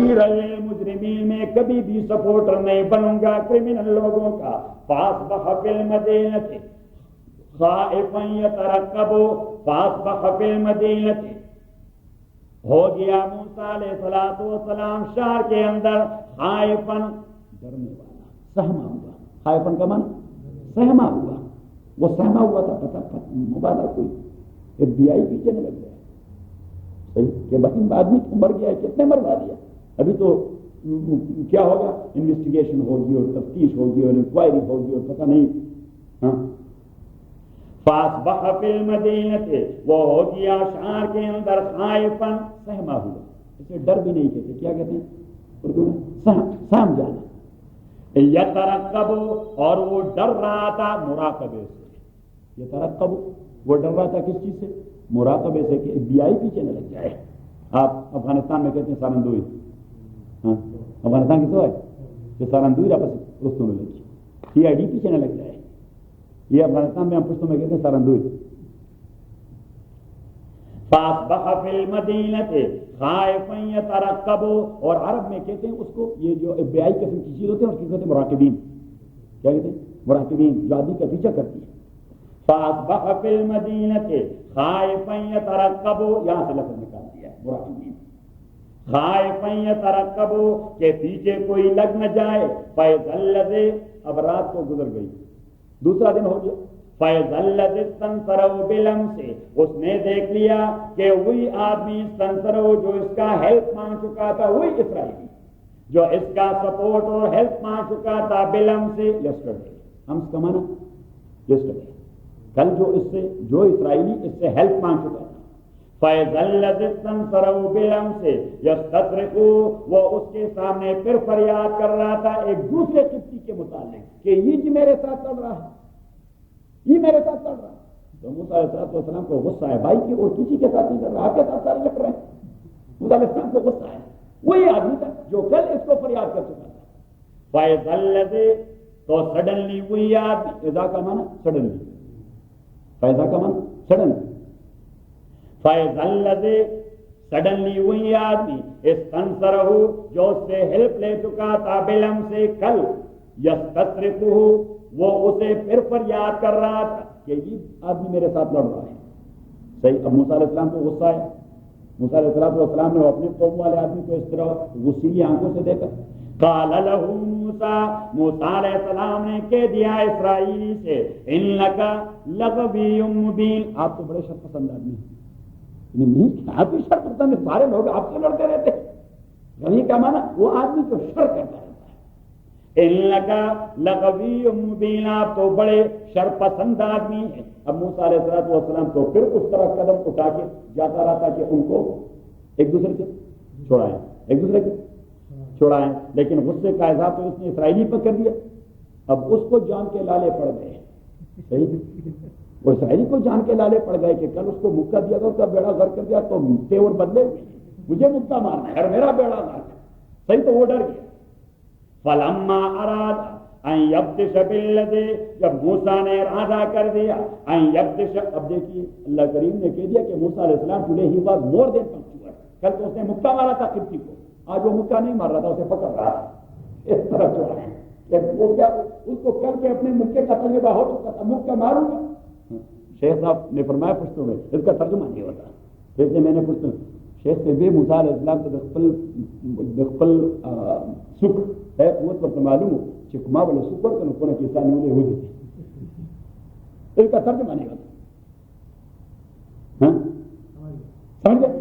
نصیر للمجرمین، میں کبھی بھی سپورٹر نہیں بنوں گا کرمنل لوگوں کا. فاصبح فی المدینۃ خائفا یترقب، فاصبح فی المدینۃ، ہو گیا موسیٰ علیہ السلام شہر کے اندر خائفاً، ڈرنے والا، سہما ہوا. خائفاً کا معنی سہما ہوا. وہ سہما ہوا تھا، پتہ مبادر کوئی ایک بی آئی پیچھے نہ لگ گیا. صحیح کہ بھائی آدمی مر گیا ہے، کتنے مروا دیا. ابھی تو کیا ہوگا، انویسٹیگیشن ہوگی اور تفتیش ہوگی اور انکوائری ہوگی اور پتہ نہیں. ہاں فاصبح فی المدینۃ، وہ ہو گیا شہر کے اندر خائفاً، سہما ہوا. اسے ڈر بھی نہیں کہتے، کیا کہتے ہیں اردو میں، سہم جانا. یترقب، اور وہ ڈر رہا تھا مراقبے سے. یترقب، وہ ڈر رہا تھا کس چیز سے؟ مراقبے سے، کہ بی آئی پیچھے نہ لگ جائے. آپ افغانستان میں کہتے ہیں سارندوئی. ہاں افغانستان کی تو ہے کہ سارندوئی آپس رستوں میں لگی، سی آئی ڈی پیچھے نہ لگ جائے. یہ افغانستان میں ہم پشتوں میں کہتے ہیں سارندوئی. فاصبح فی المدینۃ خائفا یترقب، اور عرب میں کہتے ہیں اس کو، یہ جو بی آئی قسم کی چیز ہوتے ہیں اس کو کہتے ہیں مراقبین. کیا کہتے ہیں؟ مراقبین، جو آدمی کا پیچھا کرتی ہے. فاصبح فی المدینۃ خائفا یترقب، یہاں سے لفظ نکال دیا مراقبین. خائفا یترقب، کہ پیچھے کوئی لگ نہ جائے. فاذا الذی، اب رات کو گزر گئی، دوسرا دن ہو گیا. فاذا الذی استنصرہ بالامس، اس نے دیکھ لیا کہ وہی آدمی استنصرہ جو اس کا ہیلپ مانگ چکا تھا، وہی اسرائیلی جو اس کا سپورٹ اور ہیلپ مانگ چکا تھا، بالامس، یسٹرڈے. ہم کا مانا یسٹرڈے، کل جو اسرائیلی اس سے ہیلپ مانگ چکا تھا. فاذا الذی استنصرہ بالامس یستصرخ، وہ اس کے سامنے پھر فریاد کر رہا تھا ایک دوسرے قبطی کے متعلق کہ یہ جی میرے ساتھ چل رہا ہے، یہ میرے ساتھ چل رہا ہے. تو موسیٰ علیہ السلام کو غصہ ہے بھائی کہ اور کسی کے ساتھ نہیں کر رہا، آپ کے ساتھ سارے لگ رہے ہیں. موسیٰ علیہ السلام کو غصہ ہے، وہی آدمی تھا جو کل اس کو فریاد کر چکا تھا. فاذا الذی، تو سڈنلی وہی آدمی، اذا کا معنی سڈنلی، فیضا کا معنی سڈنلی. فاذا الذی، سڈنلی وہی آدمی، استنصرہ، جو اس سے ہیلپ لے چکا تھا، بالامس، کل، یستصرخ، وہ اسے پھر فریاد کر رہا تھا کہ یہ آدمی میرے ساتھ لڑ رہا ہے. صحیح. اب موسیٰ علیہ السلام کو غصہ ہے. موسیٰ علیہ السلام نے اپنے قوم والے آدمی کو اس طرح غصیلی آنکھوں سے دیکھا. قال له موسیٰ، موسیٰ علیہ السلام نے کہہ دیا اسرائیلی سے، انک لغوی مبین، آپ تو بڑے شر پسند آدمی ہیں. آپ بھی شر پسند ہیں، سارے لوگ آپ سے لڑتے رہتے ہیں. غنی کا معنی وہ آدمی جو شر کرتا رہتا ہے. انک لغوی مبین، آپ تو بڑے شر پسند آدمی ہیں. اب موسیٰ علیہ السلام تو پھر اس طرح قدم اٹھا کے جاتا رہا تھا کہ ان کو ایک دوسرے سے چھوڑائیں، ایک دوسرے سے چھوڑائیں، لیکن غصے کا اظہار تو اس نے اسرائیلی پر کر دیا. اب اس کو جان کے لالے پڑ گئے. صحیح. وہ اسرائیلی کو جان کے لالے پڑ گئے کہ کل اس کو مکہ دیا تھا، اس کا بیڑا غرق کر دیا تو تیور بدلے ہوئے، مجھے مکہ مارنا ہے اور میرا بیڑا غرق ہے. صحیح. تو وہ ڈر گیا. فلما اراد ان یبطش بالذی، جب موسیٰ نے ارادہ کر دیا ان یبطش، اب دیکھیے اللہ کریم نے کہہ دیا کہ موسیٰ علیہ السلام today he was more than punctual. کل تو اس نے مکہ مارا تھا قبطی کو، آج وہ مکہ نہیں مار رہا تھا، اسے پکڑ رہا تھا. اس طرح چھوڑا ہے وہ کیا، اس کو کر کے اپنے مکے کا تجربہ ہو چکا تھا، مکہ ماروں گا. شیخ صاحب نے فرمایا پشتوں میں اس کا ترجمہ نہیں ہوتا. جیسے میں نے پشتوں شیخ سے بھی موسیٰ علیہ السلام تو دخل سکھ ہے قوت پر معلوم ہو چکما والے سکر کا نکونا کی سانی انہیں ہو دیتی، اس کا ترجمہ نہیں ہوتا. سمجھ گئے.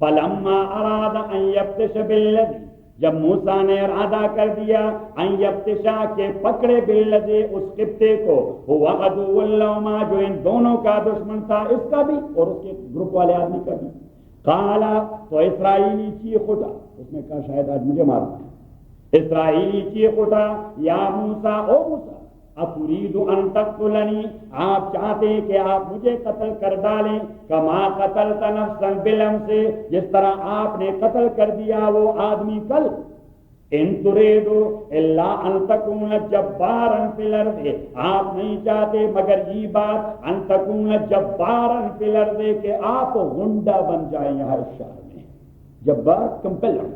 فلما اراد ان یبطش بالذی، جب موسیٰ نے ارادہ کر دیا ان یبطشا کے پکڑے بالذی اس قبطے کو، ہوا عدو لہما جو ان دونوں کا دشمن تھا، اس کا بھی اور اس کے گروپ والے آدمی کا بھی. قالا، تو اسرائیلی چیخ اٹھا، اس نے کہا شاید آج مجھے مارنا ہے. اسرائیلی چیخ اٹھا، یا موسیٰ، او موسیٰ، اترید ان تقتلنی، آپ چاہتے ہیں کہ آپ مجھے قتل کر ڈالیں، کما قتلت نفسا بالامس، جس طرح آپ نے قتل کر دیا وہ آدمی کل. ان ترید الا ان تکون جبارا فی الارض، آپ نہیں چاہتے مگر یہ بات ان تکون جبارا فی الارض کہ آپ غنڈہ بن جائیں یہاں اس شہر میں. جبار کمپیلر،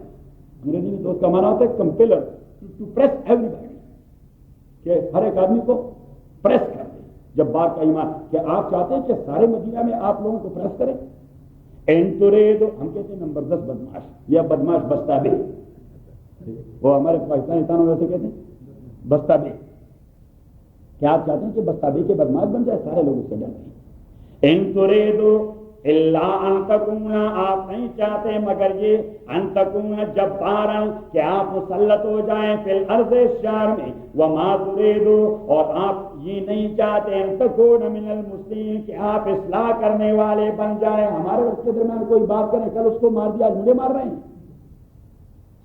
انگریزی میں تو اس کا معنی ہوتا ہے کمپیلر، ٹو پریس ایوری باڈی، کہ ہر ایک آدمی کو پریس کر دے. جب بات کا ایمان کہ آپ چاہتے ہیں کہ سارے مدینہ میں آپ لوگوں کو پریس کریں. انتورید، ہم کہتے ہیں نمبر 10 بدماش، یا بدماش بستہ بے، وہ ہمارے پاکستانی تانوں میں سے کہتے ہیں بستہ بے. کیا آپ چاہتے ہیں کہ بستہ بے کے بدماش بن جائے؟ سارے لوگ اس سے ڈرتے ہیں. انتوریدو اللہ ان تکون، آپ نہیں چاہتے مگر یہ ان تکون جبارا، کہ آپ مسلط ہو جائیں فی الارض شہر میں. وما تریدو، اور آپ یہ نہیں چاہتے ان تکون من المسلمین، کہ آپ اصلاح کرنے والے بن جائیں. ہمارے اس کے درمیان کوئی بات کرے، کل اس کو مار دیا، مجھے مار رہے ہیں.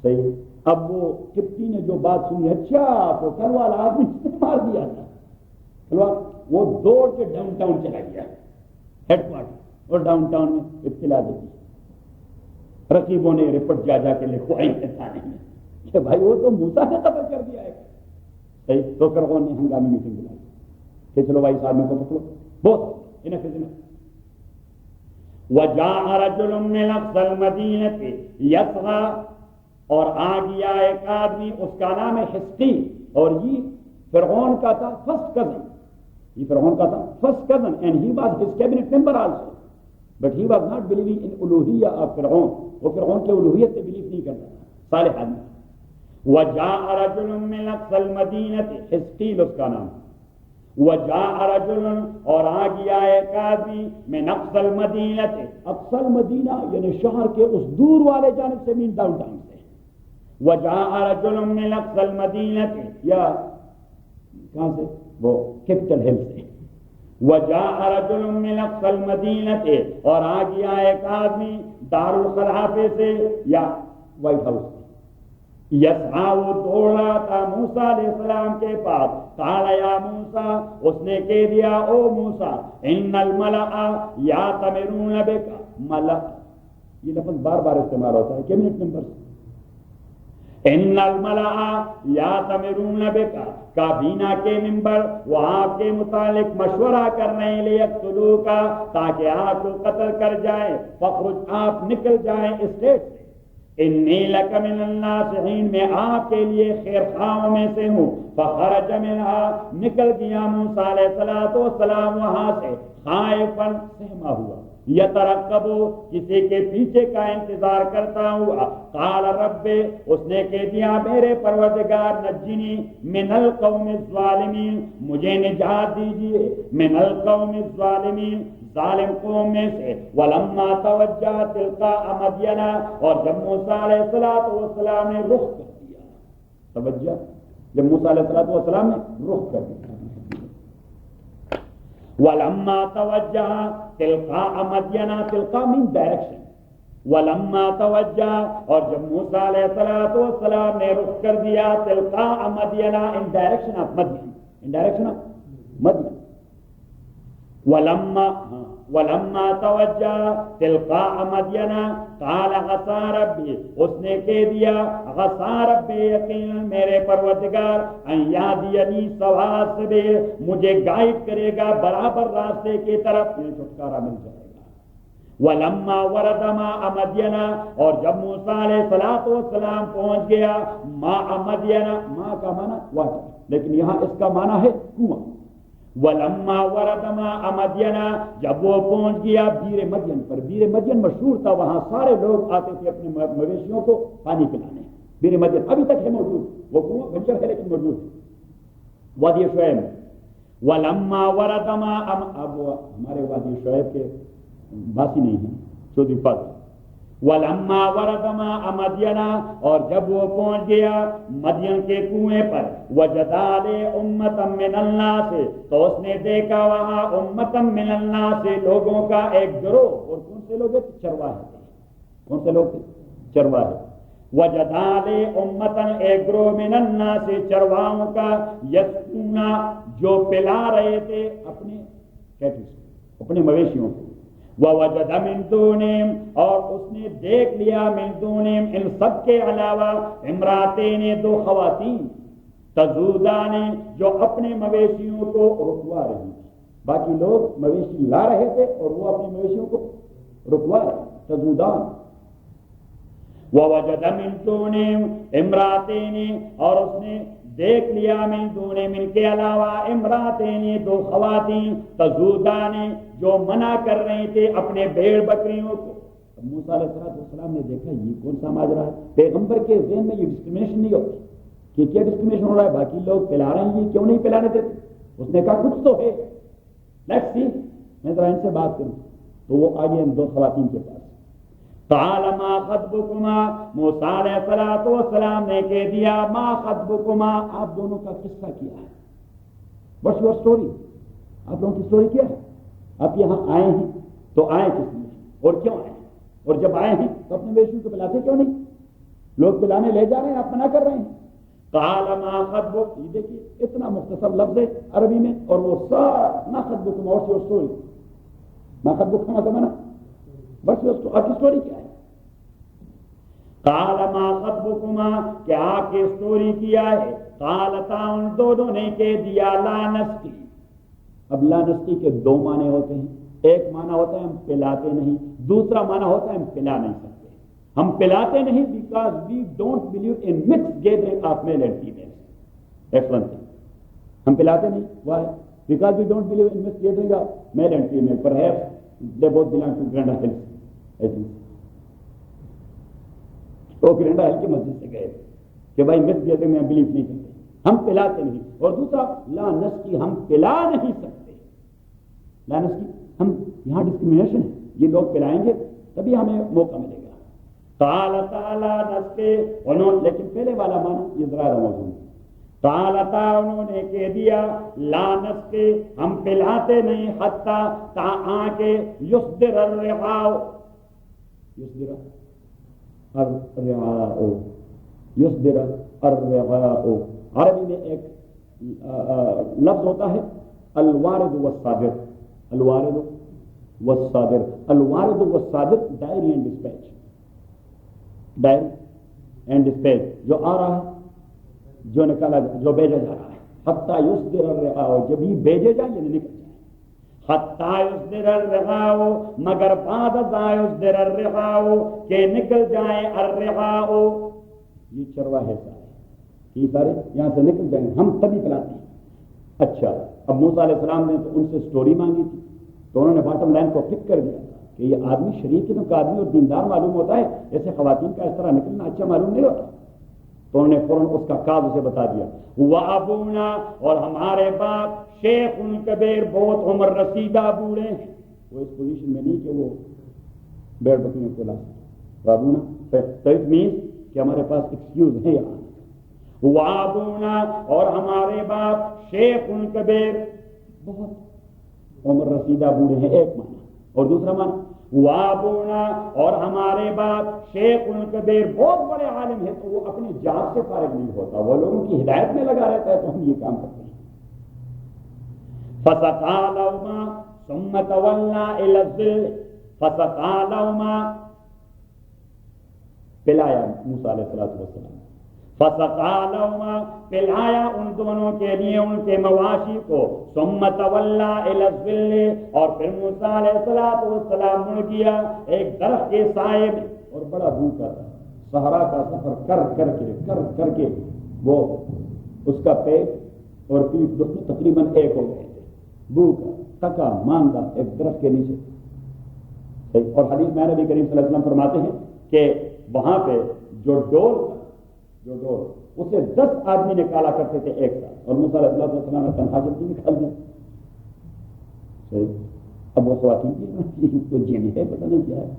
صحیح. اب وہ کپتی نے جو بات سنی، اچھا تو کل والا آدمی نے مار دیا تھا، وہ دوڑ کے ڈاؤن ٹاؤن چلا گیا، ہیڈ کوارٹر، اور ڈاؤن ٹاؤن میں اطلاع دے دی. رقیبوں نے رپورٹ جا کے لکھوائی تھانے میں کہ بھائی وہ تو موسیٰ نے قتل کر دیا ہے. صحیح. تو فرعون نے ہنگامی میٹنگ بلائی کہ چلو بھائی صاحب کو پکڑو، بہت انہیں فضنا. وجاء رجل من اقصى المدینہ یسعی، اور آ گیا ایک آدمی، اس کا نام ہے حزقیل، اور یہ فرعون کا تھا فرسٹ کزن. یہ فرعون کا تھا first cousin, and he was his cabinet member also, but he was not believing in الوہیہ آف فرعون. وہ فرعون کے الوہیت سے بلیو نہیں کرتا تھا، صالح آدمی. وجاء رجل من اقصى المدینہ، حزقیل اس کا نام. وجاء رجل، اور آ گیا ایک آدمی، من اقصى المدینہ، اقصى المدینہ یعنی شہر کے اس دور والے جانب سے، مین ڈاؤن ٹاؤن سے. وجاء رجل من اقصى المدینہ، یا کہاں سے؟ وہ کیپٹل ہل سے. وجاء رجل من اقصى المدینہ، اور آ گیا ایک آدمی دار الخلافے سے یا وائٹ ہاؤس سے. یسعی، وہ دوڑ رہا تھا موسیٰ علیہ السلام کے پاس. قال یا موسیٰ، اس نے کہہ دیا او موسیٰ، ان الملأ یأتمرون بک. ملأ یہ لفظ بار بار استعمال ہوتا ہے کیبنٹ ممبر. ان الملأ یأتمرون بک، کابینہ کے ممبر وہ آپ کے متعلق مشورہ کر رہے ہیں، لیقتلوک، تاکہ آپ کو قتل کر جائیں. فخرج، آپ نکل جائیں اسٹیٹ سے. انی لک من الناصحین، میں آپ کے لیے خیر خواہوں میں سے ہوں. فخرج منها، نکل گیا موسیٰ علیہ السلام وہاں سے، خائفا، سہما ہوا، یترقب، کسی کے پیچھے کا انتظار کرتا ہوا. قال رب، اس نے کہہ دیا میرے پروردگار، نجنی من القوم الظالمین، مجھے نجات دیجیے، من القوم الظالمین، ظالم قوم میں سے. ولما توجہ تلقاء مدین، اور جب موسیٰ علیہ السلام نے رخ کر دیا، توجہ، جب موسیٰ علیہ السلام نے رخ کر دیا. ولما توجہ تلقاء مدین، تلقاء مین ڈائریکشن. ولما توجہ، اور جب موسیٰ علیہ السلام نے رخ کر دیا، تلقاء مدین، ان ڈائریکشن آف مدین، ان ڈائریکشن آف مدین. ولما توجہ تلقاء مدین، قال عسى ربی، اس نے کہہ دیا عسى ربی، یقینا میرے پروردگار، ان یہدینی سواء السبیل، مجھے گائیڈ کرے گا برابر راستے کی طرف، مجھے چھٹکارا مل جائے گا. ولما ورد ماء مدین، اور جب موسیٰ علیہ السلام پہنچ گیا ماء مدین، ماء کا معنی واٹر، لیکن یہاں اس کا معنی ہے کنواں. ولما ورد ماء مدین، جب وہ پہنچ گیا بیر مدین پر. بیر مدین مشہور تھا، وہاں سارے لوگ آتے تھے اپنے مویشیوں کو پانی پلانے. بیر مدین ابھی تک ہے موجود، وہ کنواں بنجر ہے لیکن موجود ہے، وادی شعیب. ولما ورد ماء، اب وہ ہمارے وادی شعیب کے باسی نہیں ہیں، چودھری پاس. ولما ورد ماء مدین، اور جب وہ پہنچ گیا مدین کے کنویں پر، وجد علیہ امۃ من الناس، تو اس نے دیکھا وہاں امۃ من الناس، لوگوں کا ایک گروہ. اور کون سے لوگ تھے؟ چرواہے تھے. کون سے لوگ تھے؟ چرواہے. وجد علیہ امۃ، ایک گروہ، من الناس، چرواہوں کا، یسقون، جو پلا رہے تھے اپنے کیٹل، اپنے مویشیوں کو. ووجد من دونہم، اور اس نے دیکھ لیا من دونہم، ان سب کے علاوہ، امراتین، دو خواتین، تذودان، جو اپنے مویشیوں کو رکوا رہی تھی. باقی لوگ مویشی لا رہے تھے اور وہ اپنے مویشیوں کو رکوا رہے، تذودان. ووجد من دونہم امراتین، اور اس نے دیکھ لیا من دونہم ان کے علاوہ امراتین دو خواتین تذودان جو منع کر رہے تھے اپنے بھیڑ بکریوں کو۔ موسیٰ علیہ السلام نے دیکھا یہ کون سا ماجرا ہے، پیغمبر کے ذہن میں یہ ڈسکریمنیشن نہیں ہوتی کہ کیا ڈسکریمنیشن ہو رہا ہے، باقی لوگ پلا رہے ہیں یہ کیوں نہیں پلانے دیتے؟ اس نے کہا کچھ تو ہے، لیٹس سی، میں ذرا ان سے بات کروں۔ تو وہ آگے ان دو خواتین کے پاس، قال ما خطبکما، موسیٰ علیہ السلام نے کہہ دیا ما خطبکما، آپ دونوں کا قصہ کیا ہے، واٹس یور اسٹوری، آپ لوگوں کی اسٹوری کیا ہے؟ آپ یہاں آئے ہیں تو آئے کس لیے اور کیوں آئے ہیں؟ اور جب آئے ہیں تو اپنے ویشیوں کو پلاتے کیوں نہیں؟ لوگ پلانے لے جا رہے ہیں، آپ منع کر رہے ہیں۔ قال ما خطبک، یہ دیکھیے اتنا مختصر لفظ ہے عربی میں، اور وہ ما خطبکما، واٹس یور اسٹوری، ما خطبکما کا معنی بس آپ کی اسٹوری کیا ہے؟ قال ما خطبکما، کیا آپ کی اسٹوری کیا ہے؟ قالتا، ان دونوں نے کہہ دیا لا نسقی۔ اب لا نسقی کے دو معنی ہوتے ہیں، ایک معنی ہوتا ہے ہم پلاتے نہیں، دوسرا معنی ہوتا ہے ہم پلا نہیں سکتے۔ ہم پلاتے نہیں because we don't believe in mix gathering of male and female, that's one thing. ہم پلاتے نہیں، why? Because we don't believe in mix gathering of male and female, perhaps they both belong to Granada Hills, وہ Granada ہل کی مسجد سے گئے کہ بھائی مکس گیدرنگ میں ہم بلیو نہیں کرتے، ہم پلاتے نہیں۔ اور دوسرا لا نسقی، ہم پلا نہیں سکتے، لا نسقی، ہم یہاں ڈسکریمنیشن ہے، یہ لوگ پلائیں گے تبھی ہمیں موقع ملے گا۔ قال تعالی نسقی، انہوں، لیکن پہلے والا معنی یہ ذرا موضوع ہے، قالتا، انہوں نے کہہ دیا لا نسقی، ہم پلاتے نہیں، حتی تا آکے یصدر الرعاء، یصدر الرعاء، یصدر الرعاء، عربی میں ایک لفظ ہوتا ہے الوارد والصادر، الوارد والصادر، الوارد والصادر diary and dispatch, diary and dispatch, جو آ رہا ہے، جو نکالا، جو بھیجا جا رہا ہے، حتیٰ یصدر الرعاء، جب یہ بھیجے جائیں یعنی نکل جائیں، حتیٰ یصدر الرعاء، مگر بعد ذا یصدر الرعاء، کہ نکل جائیں الرعاء، یہ چرواہے سارے، یہ سارے یہاں سے نکل جائیں، ہم تبھی پلاتے ہیں۔ اچھا، اب موسیٰ علیہ السلام نے تو ان سے سٹوری مانگی تھی، تو انہوں نے باٹم لائن کو کلک کر دیا کہ یہ آدمی شریف قسم کا آدمی اور دیندار معلوم ہوتا ہے، ایسے خواتین کا اس طرح نکلنا اچھا معلوم نہیں ہوتا۔ تو انہوں نے فوراً اس کا کاز اسے بتا دیا، وَأَبُونَا، اور ہمارے باپ شیخ کبیر، بہت عمر رسیدہ بوڑھے ہیں، وہ اس پوزیشن میں نہیں کہ وہ بیڑ بکریوں کو لا سکتے، وَأَبُونَا، تو اٹ مینس کہ ہمارے پاس ایکسکیوز ہے یہاں۔ وَأَبُونَا، اور ہمارے باپ شیخ کبیر، بہت عمر رسیدہ بوڑھے ہیں، ایک معنی، اور دوسرا معنی وابونا، اور ہمارے باپ شیخ کبیر، بہت بڑے عالم ہیں، تو وہ اپنی جان سے فارغ نہیں ہوتا، وہ لوگوں کی ہدایت میں لگا رہتا ہے، تو ہم یہ کام کرتے ہیں۔ فسقا لهما ثم تولى الى الظل، فسقا لهما، پلایا موسیٰ علیہ السلام، فسقا لهما، پلایا ان دونوں کے لیے ان کے مواشی کو، ثم تولى الى الظل، اور پھر موسیٰ علیہ السلام مڑ گیا ایک درخت کے سائے میں، اور بڑا بھوکا تھا، صحرا کا سفر کر کر کے وہ اس کا پیٹ اور پیٹ دونوں تقریباً ایک ہو گئے تھے، بھوکا تکا مانگا ایک درخت کے نیچے۔ اور حدیث میں نبی کریم صلی اللہ علیہ وسلم فرماتے ہیں کہ وہاں پہ جو ڈور اسے 10 آدمی نکالا کرتے تھے ایک ساتھ، اور موسیٰ علیہ السلام نے تنہا جلدی نکال دیا۔ اب وہ خواتین کو جینے ہے، پتہ نہیں کیا ہے۔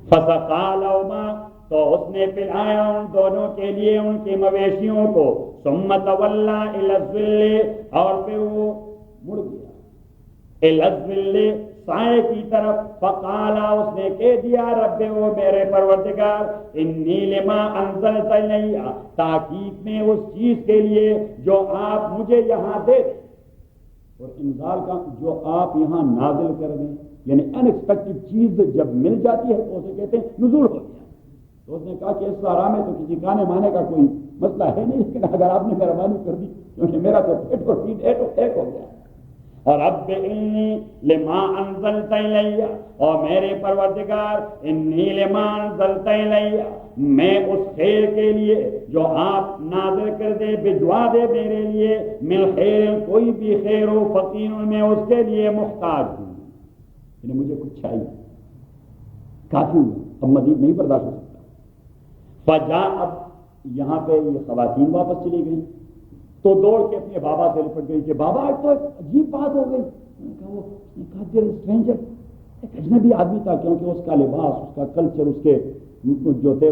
فسقا لهما، تو اس نے پلایا ان دونوں کے لیے ان کے مویشیوں کو، ثم تولى الى الظل، اور پھر وہ مڑ گیا الى الظل، سائے کی طرف، فقالا، اس نے کہہ دیا رب، وہ میرے پروردگار، انی لما انزلت الی، تاکید میں اس چیز کے لیے جو آپ مجھے یہاں دے دیں، اور انزال کا جو آپ یہاں نازل کر دیں، یعنی ان ایکسپیکٹڈ چیز جب مل جاتی ہے تو اسے کہتے ہیں نزول ہو گیا۔ تو اس نے کہا کہ اس سارا میں تو کسی کانے مانے کا کوئی مسئلہ ہے نہیں، لیکن اگر آپ نے مہربانی کر دی، کیونکہ میرا تو پیٹ اور پیٹ ایک ہو گیا، اور رب انی لما انزلت الی، اور میرے پروردگار انی لما انزلت الی، میں اس خیر کے لیے جو آپ نازل کر دے بھجوا دے میرے لیے، من خیر کوئی بھی خیر ہو، فقیر میں اس کے لیے محتاج ہوں، یعنی مجھے کچھ چاہیے، کافی ہوں، اب مزید نہیں برداشت ہو سکتا۔ فجاء، اب یہاں پہ یہ خواتین واپس چلی گئی تو دوڑ کے اپنے بابا سے لپٹ گئی کہ بابا آج تو ایک عجیب بات ہو گئی۔ اس نے کہا دیر اسٹرینجر، ایک اجنبی آدمی تھا، کیونکہ اس کا لباس، اس کا کلچر، اس کے جو تھے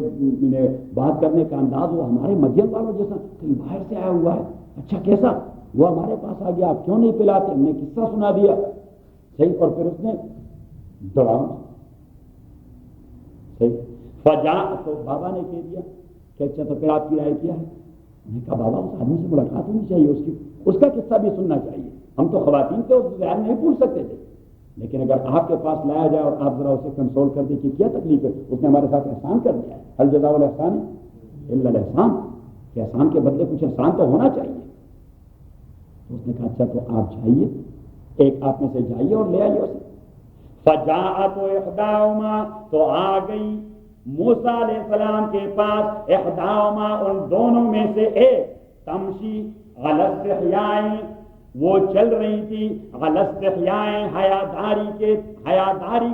بات کرنے کا انداز وہ ہمارے مدین والوں جیسا، کہیں باہر سے آیا ہوا ہے، اچھا کیسا، وہ ہمارے پاس آ گیا، آپ کیوں نہیں پلاتے، ہم نے قصہ سنا دیا، صحیح، اور پھر اس نے دوڑا، صحیح، فجاء، تو بابا نے کہہ دیا کہ اچھا تو پھر آپ کی رائے کیا ہے؟ میں نے کہا بابا اس آدمی سے ملاقات ہونی چاہیے، اس کا قصہ بھی سننا چاہیے، ہم تو خواتین سے اس ظاہر نہیں پوچھ سکتے تھے، لیکن اگر آپ کے پاس لایا جائے اور آپ ذرا اسے کنسول کر دیں کہ کیا تکلیف ہے، اس نے ہمارے ساتھ احسان کر دیا ہے، هل جزاء الاحسان الا الاحسان، کہ احسان کے بدلے کچھ احسان تو ہونا چاہیے۔ تو اس نے کہا اچھا تو آپ جائیے، ایک آپ میں سے جائیے اور لے آئیے اسے۔ فجاءت احداہما، تو آ گئی موسیٰ علیہ السلام کے پاس، احداہما ان دونوں میں سے ایک، تمشی علی استحیاء، وہ چل رہی تھی، علی استحیاء، حیاداری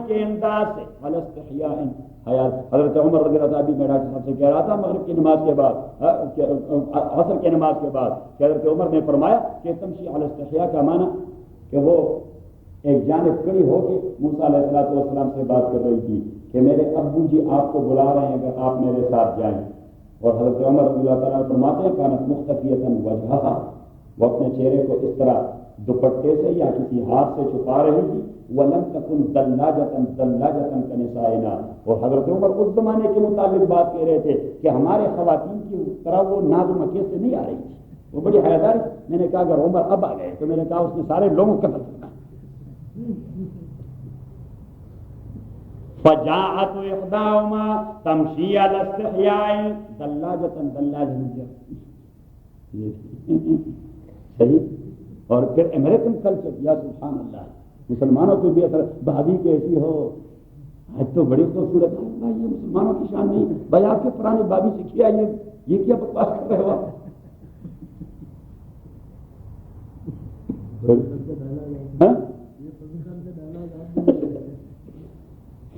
کے انداز سے، علی استحیاء، حضرت عمر رضی اللہ عنہ میں ڈاکٹر صاحب سے کہہ رہا تھا مغرب کی نماز کے بعد، عصر کی نماز کے بعد، کہ حضرت عمر نے فرمایا کہ تمشی علی استحیاء کا معنی کہ وہ ایک جانب کھڑی ہو کے موسیٰ علیہ السلام سے بات کر رہی تھی کہ میرے ابو جی آپ کو بلا رہے ہیں، اگر آپ میرے ساتھ جائیں، اور حضرت عمر رضی اللہ تعالیٰ فرماتے ہیں کانت مختفیۃ وجہہا، وہ اپنے چہرے کو اس طرح دوپٹے سے یا کسی ہاتھ سے چھپا رہی تھی، وَلَمْ تَكُنْ دَلَّاجَةً كَنِسَائِنَا، اور حضرت عمر اس زمانے کے مطابق بات کہہ رہے تھے کہ ہمارے خواتین کی طرح وہ ناز و مکیے سے نہیں آ رہی تھی، وہ بڑی حیادار۔ میں نے کہا اگر عمر اب آ گئے تو میں نے کہا اس نے سارے لوگوں کو قتل کرنا۔ فجاءت احداہما تمشی علی استحیاء دلاجۃ، صحیح، اور پھر امریکن کلچر، یا سبحان اللہ، مسلمانوں کو بھی اثر، بھابھی کیسی ہو، آج تو بڑی خوبصورت ہے، بھائی یہ مسلمانوں کی شان نہیں، بھائی آپ کے پرانے بھابھی سے کیا یہ کیا بکواس کر رہے ہو آپ؟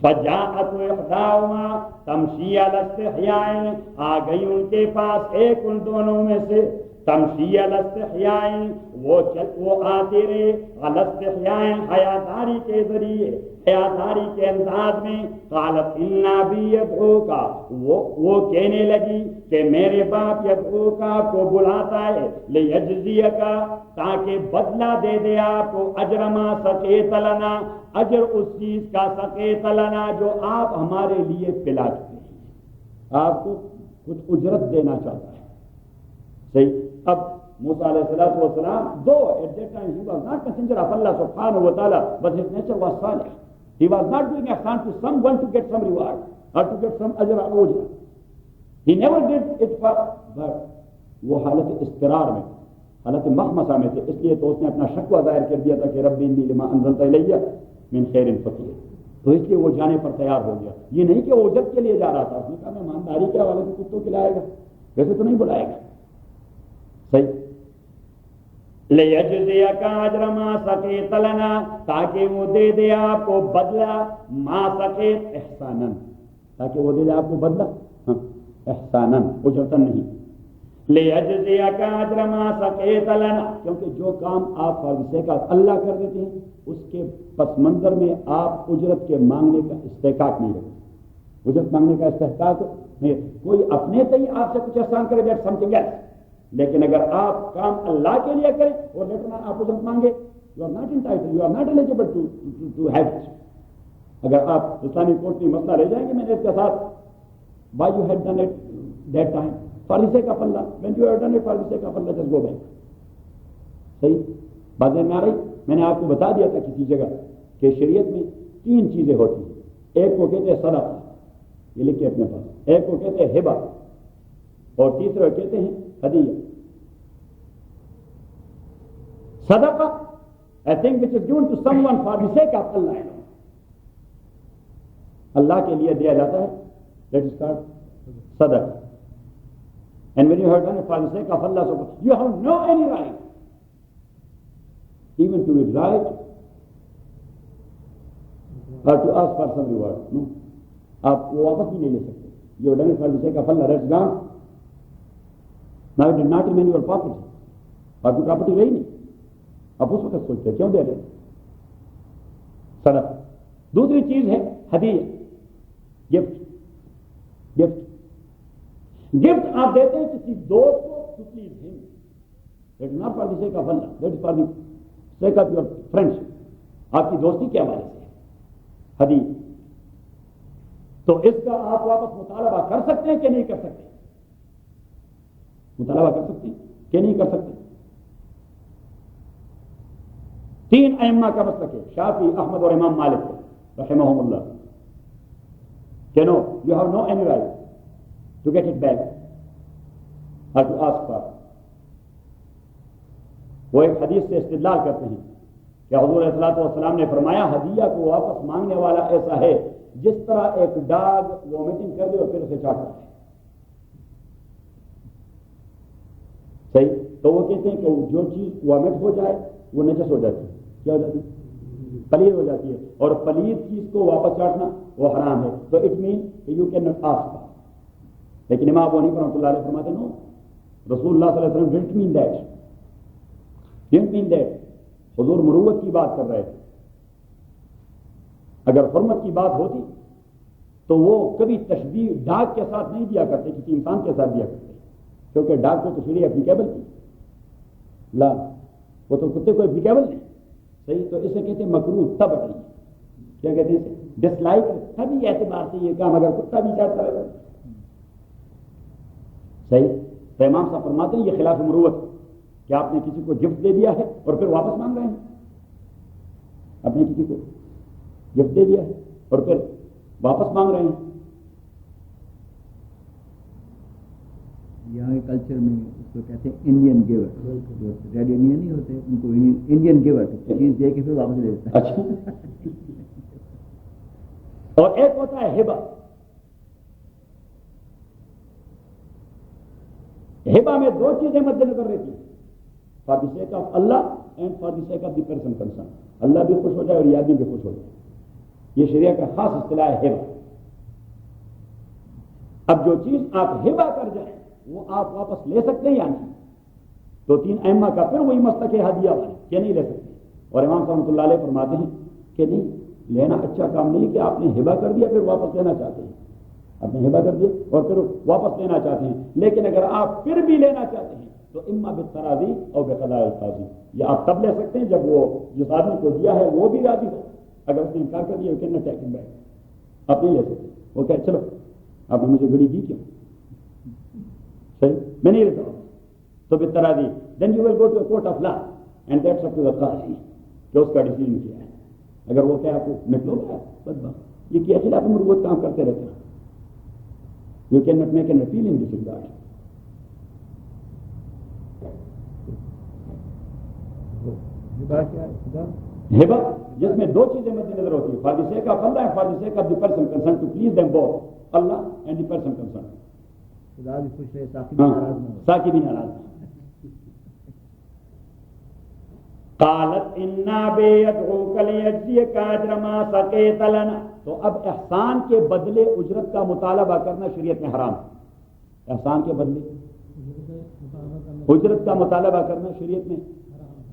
فجاءت احداہما تمشی علی استحیاء، آ گئی ان کے پاس ایک ان دونوں میں سے، تمشی علی استحیاء، وہ آتے رہے، علی استحیاء، حیاداری کے ذریعے، حیاداری کے انداز میں، قالت ان ابی یدعوک، وہ کہنے لگی کہ میرے باپ یدعوک، آپ کو بلاتا ہے، لیجزیک، تاکہ بدلہ دے دے آپ کو، اجر ما سقیت لنا، اجر اس چیز کا سقیت لنا جو آپ ہمارے لیے پلا چکے ہیں، آپ کو کچھ اجرت دینا چاہتا ہے، صحیح۔ اب موسیٰ علیہ السلام though at that time he was not messenger of Allah subhanahu wa ta'ala, but his nature was salih. He was not doing ihsan to someone to get some reward or to get some ajr or ujra. He never did it for, but وہ حالت استقرار میں، حالت مخمصہ میں تھے، اس لیے تو اس نے اپنا شکوہ ظاہر کر دیا تھا کہ رب انی لما انزلت الی من خیر فقیر، تو اس لیے وہ جانے پر تیار ہو گیا، یہ نہیں کہ وہ اجرت کے لیے جا رہا تھا، اس نے کہا میں مانداری کے حوالے سے کتوں کھلائے گا، ویسے تو نہیں بلائے گا، صحیح۔ لیجزیک اجر ما سقیت لنا، تاکہ وہ دے دے آپ کو بدلہ، ما سقیت احسانا، تاکہ وہ دے دے آپ کو بدلہ احسانا، اجرتا نہیں، لیجزیک اجر ما سقیت لنا، کیونکہ جو کام آپ فرض کا اللہ کر دیتے ہیں اس کے پس منظر میں آپ اجرت کے مانگنے کا استحقاق نہیں رکھتے، اجرت مانگنے کا استحقاق نہیں، کوئی اپنے سے ہی آپ سے کچھ احسان کرے دیٹ سم تھنگ ایلس، لیکن اگر آپ کام اللہ کے لیے کریں اور لیٹر آپ اجرت مانگے، you are not entitle, you are not eligible to have it. اگر آپ اسلامی کورٹ میں مسئلہ لے جائیں گے میں نے اس کے ساتھ why you had done it that time for the sake of Allah, when you have done it for the sake of Allah just go back, صحیح بات میں آ رہی۔ میں نے آپ کو بتا دیا تھا کسی جگہ کہ شریعت میں 3 چیزیں ہوتی ہیں، ایک کو کہتے ہیں صدقہ، یہ لکھے اپنے پاس، ایک کو کہتے ہیں ہبہ، اور تیسرے کو کہتے ہیں ہدیہ۔ صدقہ a thing which is given to someone for the sake of Allah alone. اللہ کے لیے دیا جاتا ہے, that is called صدقہ. And when you have done it for the sake of Allah, so you have no any right even to withdraw it or to ask for some reward. No. آپ وہ واپس بھی نہیں لے سکتے. You have done it for the sake of Allah, that's gone. Now it did not remain your property. آپ کی property رہی نہیں. آپ اس وقت سوچتے کیوں دے رہے؟ صدقہ. دوسری چیز ہے ہدیہ, گفٹ. گفٹ آپ دیتے ہیں کسی دوست کو to please him. That is not for the sake of Allah. That is for the sake of your friends. آپ کی دوستی کے حوالے سے ہدیہ. تو اس کا آپ واپس مطالبہ کر سکتے ہیں کہ نہیں کر سکتے؟ مطالبہ کر سکتے ہیں کہ نہیں کر سکتے؟ 3 ائمہ کا مسلک ہے, شافعی, احمد اور امام مالک رحمہم اللہ, کہ no, you have no any right to get it back or to ask for. وہ ایک حدیث سے استدلال کرتے ہیں کہ حضور علیہ الصلوۃ والسلام نے فرمایا ہدیہ کو واپس مانگنے والا ایسا ہے جس طرح ایک ڈاگ وومیٹنگ کر دے اور پھر اسے چاٹتا ہے. صحیح. تو وہ کہتے ہیں کہ جو چیز وومٹ ہو جائے وہ نجس ہو جاتی ہے. کیا ہو جاتی ہے؟ پلید ہو جاتی ہے. اور پلید چیز کو واپس چاٹنا وہ حرام ہے. تو اٹ مین کہ یو کین ناٹ آسک. لیکن امام ابو حنیفہ رحمۃ اللہ علیہ فرماتے ہیں نو, رسول اللہ صلی اللہ علیہ وسلم ڈنٹ مین دیٹ. حضور مروت کی بات کر رہے تھے. اگر حرمت کی بات ہوتی تو وہ کبھی تشبیہ ڈاگ کے ساتھ نہیں دیا کرتے, کسی انسان کے ساتھ دیا کرتے, کیونکہ ڈاگ کو تو شریع اپلیکیبل تھی. لا, وہ تو کتے کو اپلیکیبل نہیں. صحیح. تو اسے کہتے ہیں مکروہ تب نہیں. کیا کہتے ہیں اسے؟ ڈس لائک. سبھی اعتبار سے یہ کام اگر کتا بھی چاہتا ہے. صحیح. تو امام صاحب فرماتے ہیں یہ خلاف مروت کہ آپ نے کسی کو گفٹ دے دیا ہے اور پھر واپس مانگ رہے ہیں. آپ نے کسی کو گفٹ دے دیا ہے اور پھر واپس مانگ رہے ہیں. یہاں کے کلچر میں اس کو کہتے ہیں انڈین گیور. جو ریڈ انڈین نہیں ہوتے ان کو انڈین گیور چیز دے کے پھر واپس لے دیتا ہے. اچھا. اور ایک ہوتا ہے ہبہ. ہبہ میں 2 چیزیں مد نظر رہتی ہیں, for the sake of Allah and for the sake of the person concern. اللہ بھی خوش ہو جائے اور یہ آدمی بھی خوش ہو جائے. یہ شریعہ کا خاص اصطلاح ہے ہبہ. اب جو چیز آپ ہبہ کر جائیں وہ آپ واپس لے سکتے ہیں یا نہیں؟ تو 3 ائمہ کا پھر وہی مسلک ہے ہدیہ والے کہ نہیں لے سکتے. اور امام صاحب رحمۃ اللہ علیہ فرماتے ہیں کہ نہیں, لینا اچھا کام نہیں کہ آپ نے ہبہ کر دیا پھر واپس لینا چاہتے ہیں. آپ نے ہبہ کر دیا اور پھر واپس لینا چاہتے ہیں. لیکن اگر آپ پھر بھی لینا چاہتے ہیں تو اما بالتراضی اور بقضاء القاضی. یہ آپ تب لے سکتے ہیں جب وہ جس آدمی کو دیا ہے وہ بھی راضی ہو. اگر اس نے انکار کر دیا کہ نہ ٹیک اٹ بیک, آپ نہیں لے سکتے. وہ کہ چلو آپ نے مجھے گھڑی دی کیوں؟ صحیح, میں نہیں لیتا ہوں. تو بالتراضی then you will go to a court of law and that's up to the qazi کہ اس کا ڈیسیژن کیا ہے. اگر وہ کہ آپ کو نکلو گیا بس بات یہ کہ خلاف مروت کام کرتے رہتے ہیں. You can not make an appeal in this regard. ہبہ جس میں 2 چیزیں مد نظر ہوتی ہے, for the sake of Allah and for the sake of the person concern to please them both, Allah and the person concern. خدا بھی خوش رہے, ساقی بھی ناراض نہ. قالت انا بیدعوک لیجزیک اجر ما سقیت لنا. تو اب احسان کے بدلے اجرت کا مطالبہ کرنا شریعت میں حرام ہے. احسان کے بدلے اجرت کا مطالبہ کرنا شریعت میں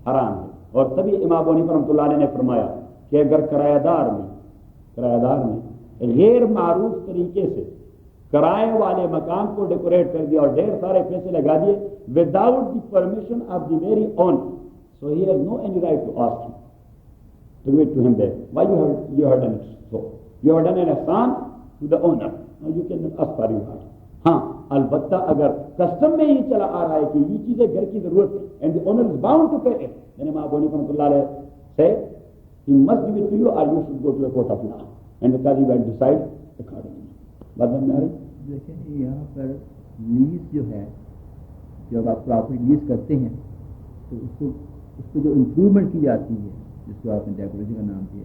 حرام ہے. اور تبھی امام ابو حنیفہ رحمۃ اللہ علیہ نے فرمایا کہ اگر کرایہ دار نے غیر معروف طریقے سے کرائے والے مکان کو ڈیکوریٹ کر دیا اور ڈھیر سارے پیسے لگا دیے without the permission of the very owner, so he has no any right to ask him to give to him back. Why you have done it so, you have done an احسان to the owner, you can not ask for your heart. ہاں البتہ اگر custom میں یہ چلا آ رہا ہے کہ یہ چیزیں گھر کی ضرورت ہے and the owner is bound to pay it, یعنی امام ابو حنیفہ رحمۃ اللہ علیہ سے he must give it to you or you should go to a court of law and the qazi will decide accordingly. بات میں آ رہی. دیکھیں یہاں پر لیز جو ہے, جب آپ پراپرٹی لیز کرتے ہیں تو اس کو جو امپروومنٹ کی جاتی ہے جس کو آپ نے ڈیکوریشن کا نام دیا،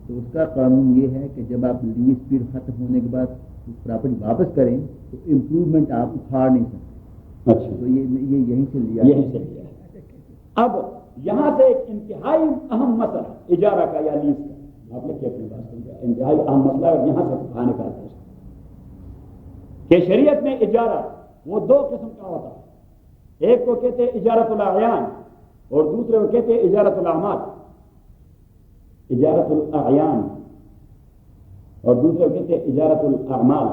تو اس کا قانون یہ ہے کہ جب آپ لیز پیریڈ ختم ہونے کے بعد پراپرٹی واپس کریں تو امپروومنٹ آپ اکھاڑ نہیں سکتے. اچھا، تو یہ یہیں سے لیا یہیں سے لیا. اب یہاں سے ایک انتہائی اہم مسئلہ اجارہ کا یا لیز کا آپ نے کیا اپنی بات سمجھا، انتہائی اہم مسئلہ اور یہاں سے کھانے کا کہ شریعت میں اجارہ وہ دو قسم کا ہوتا ہے. ایک کو کہتے ہیں اجارت الاعیان اور دوسرے کو کہتے ہیں اجارت الاعمال. اجارت الاعیان اور دوسرے کو کہتے ہیں اجارت الاعمال.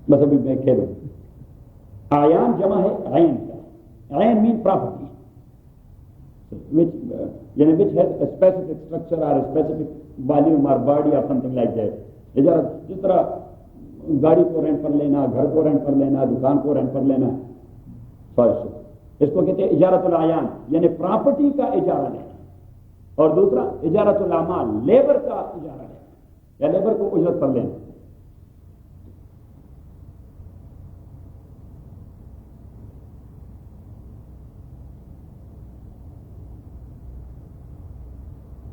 مطلب میں کہہ دوں اعیان جمع ہے عین کا. عین مین پراپرٹی یعنی which has a specific structure or a specific volume or body or something like that. اجارت جس طرح گاڑی کو رینٹ پر لینا، گھر کو رینٹ پر لینا، دکان کو رینٹ پر لینا، اس کو کہتے ہیں اجارت الاعیان یعنی پراپرٹی کا اجارہ لینا. اور دوسرا اجارت الاعمال لیبر کا اجارہ لینا یا لیبر کو اجرت پر لینا.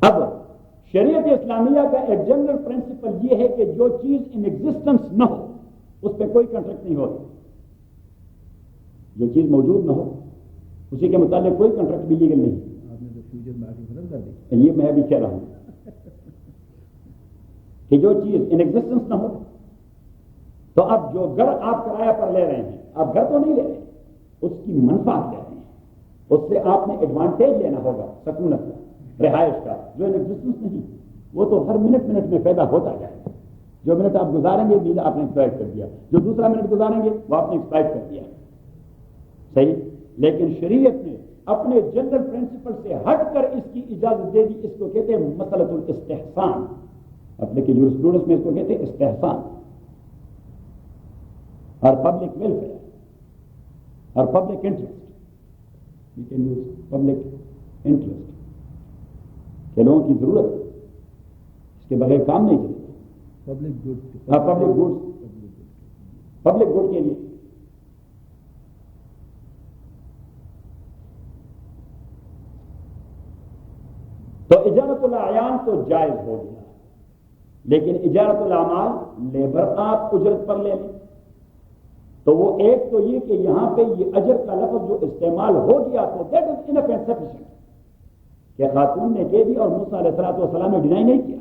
اب شریعت اسلامیہ کا ایک جنرل پرنسپل یہ ہے کہ جو چیز ان ایگزسٹنس نہ ہو اس پہ کوئی کنٹریکٹ نہیں ہوتا. جو چیز موجود نہ ہو اسی کے متعلق کوئی کنٹریکٹ بھی لیگل نہیں. آپ نے تو فیوچر مارکیٹ ختم کر دی. یہ میں بھی کہہ رہا ہوں کہ جو چیز ان ایگزسٹنس نہ ہو. تو اب جو گھر آپ کرایہ پر لے رہے ہیں، آپ گھر تو نہیں لے رہے، اس کی منفعت لے رہے ہیں، اس سے آپ نے ایڈوانٹیج لینا ہوگا سکونت کا، رہائش کا. جو ان ایگزسٹنس نہیں وہ تو ہر منٹ میں پیدا ہوتا جائے گا. جو منٹ آپ گزاریں گے بھی آپ نے ایکسپائر کر دیا، جو دوسرا منٹ گزاریں گے وہ آپ نے ایکسپائر کر دیا. صحیح. لیکن شریعت نے اپنے جنرل پرنسپل سے ہٹ کر اس کی اجازت دے دی. اس کو کہتے ہیں مسئلۃ الاستحسان. اپنے کے جورسپروڈنس میں اس کو کہتے ہیں استحسان اور پبلک ویلفیئر اور public interest. You can use public interest کہ لوگوں کی ضرورت اس کے بغیر کام نہیں چلے. پبلک گڈ، پبلک گڈ کے لیے. تو اجارت الاعیان تو جائز ہو گیا، لیکن اجارت الاعمال لیبر آپ اجرت پر لے لیں تو وہ ایک تو یہ کہ یہاں پہ یہ اجر کا لفظ جو استعمال ہو گیا تو that is enough and sufficient کہ خاتون نے کہہ دیا اور موسیٰ علیہ السلام نے ڈینائی نہیں کیا.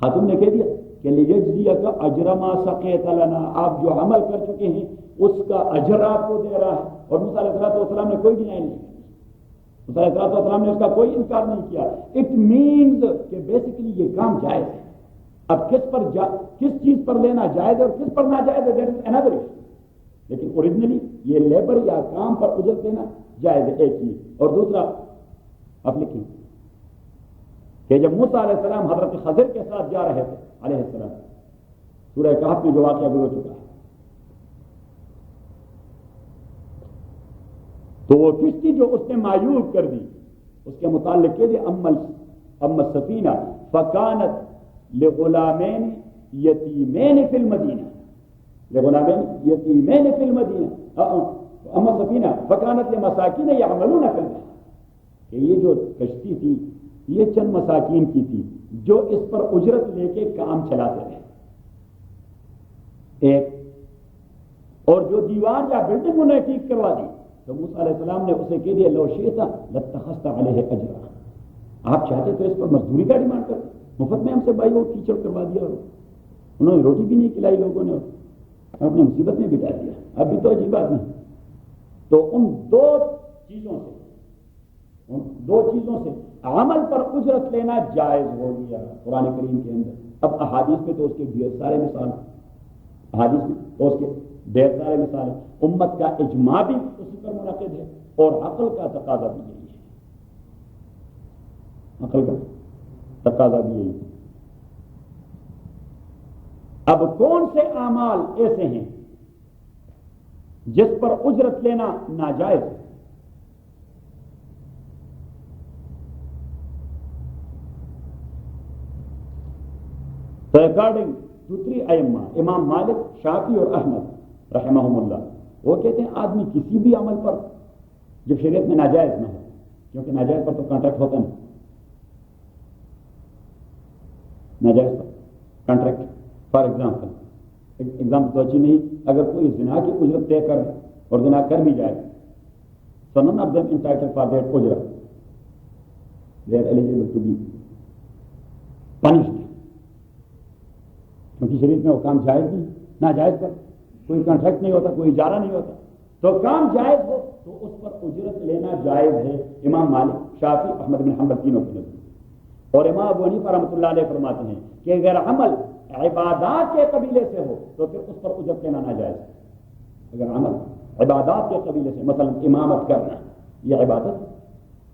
خاتون نے کہہ دیا کہ لیجزیک اجر ما سقیت لنا، آپ جو عمل کر چکے ہیں اس کا اجر آپ کو دے رہا ہے. اور موسیٰ علیہ السلام نے کوئی ڈینائی نہیں کیا. موسیٰ علیہ السلام نے اس کا کوئی انکار نہیں کیا. اٹ مینز کہ بیسیکلی یہ کام جائز ہے. اب کس چیز پر لینا جائز ہے اور کس پر ناجائز ہے دیٹ از انادر ایشو. لیکن اوریجنلی یہ لیبر یا کام پر اجرت دینا جائز ہے، ایک چیز. اور دوسرا آپ لکھیں کہ جب موسیٰ علیہ السلام حضرت خضر کے ساتھ جا رہے تھے علیہ السلام، سورہ کہف میں جو واقعہ گزر چکا ہے، تو وہ کشتی جو اس نے معیوب کر دی اس کے متعلق کہہ دیا اما السفینہ فکانت لغلامین یتیمین فی المدینہ، لغلامین یتیمین فی المدینہ، اما السفینہ فکانت لمساکین یعملون فی البحر، کہ یہ جو کشتی تھی یہ چند مساکین کی تھی جو اس پر اجرت لے کے کام چلاتے رہے. ایک اور جو دیوار یا بلڈنگ انہیں ٹھیک کروا دی تو موسیٰ علیہ السلام نے اسے کہہ دیا لو شئت لاتخذت علیہ اجرا، آپ چاہتے تو اس پر مزدوری کا ڈیمانڈ کر، مفت میں ہم سے بھائی وہ ٹیچر کروا دیا اور انہوں نے روٹی بھی نہیں کھلائی لوگوں نے اور اپنے مصیبت میں بٹا دیا. اب بھی تو عجیب بات نہیں. تو ان دو چیزوں سے عمل پر اجرت لینا جائز ہو گیا قرآن کریم کے اندر. اب احادیث میں تو اس کے ڈھیر سارے مثال ہیں، احادیث میں تو اس کے ڈھیر سارے مثال ہیں. امت کا اجماع بھی اسی پر منعقد ہے اور عقل کا تقاضا بھی یہی ہے. عقل کا تقاضا بھی یہی ہے. اب کون سے اعمال ایسے ہیں جس پر اجرت لینا ناجائز ہے؟ So according to 3 ائمہ امام مالک، شافعی اور احمد رحمہم اللہ، وہ کہتے ہیں آدمی کسی بھی عمل پر جب شریعت میں ناجائز نہ ہو، کیونکہ ناجائز پر تو کانٹریکٹ ہوتا نہیں. ناجائز پر کانٹریکٹ فار ایگزامپل تو اچھی نہیں. اگر کوئی زنا کی اجرت طے کر اور زنا کر بھی جائے so none of them entitled for that ujra. They are eligible to be punished. کیونکہ شریعت میں وہ کام جائز نہیں. ناجائز پر کوئی کانٹریکٹ نہیں ہوتا, کوئی اجارہ نہیں ہوتا, تو کام جائز ہو تو اس پر اجرت لینا جائز ہے. امام مالک, شافعی, احمد بن حنبل تینوں کے نزدیک. اور امام ابو حنیفہ رحمۃ اللہ علیہ فرماتے ہیں کہ اگر عمل عبادات کے قبیلے سے ہو تو پھر اس پر اجرت لینا ناجائز ہے. اگر عمل عبادات کے قبیلے سے, مثلا امامت کرنا یہ عبادت,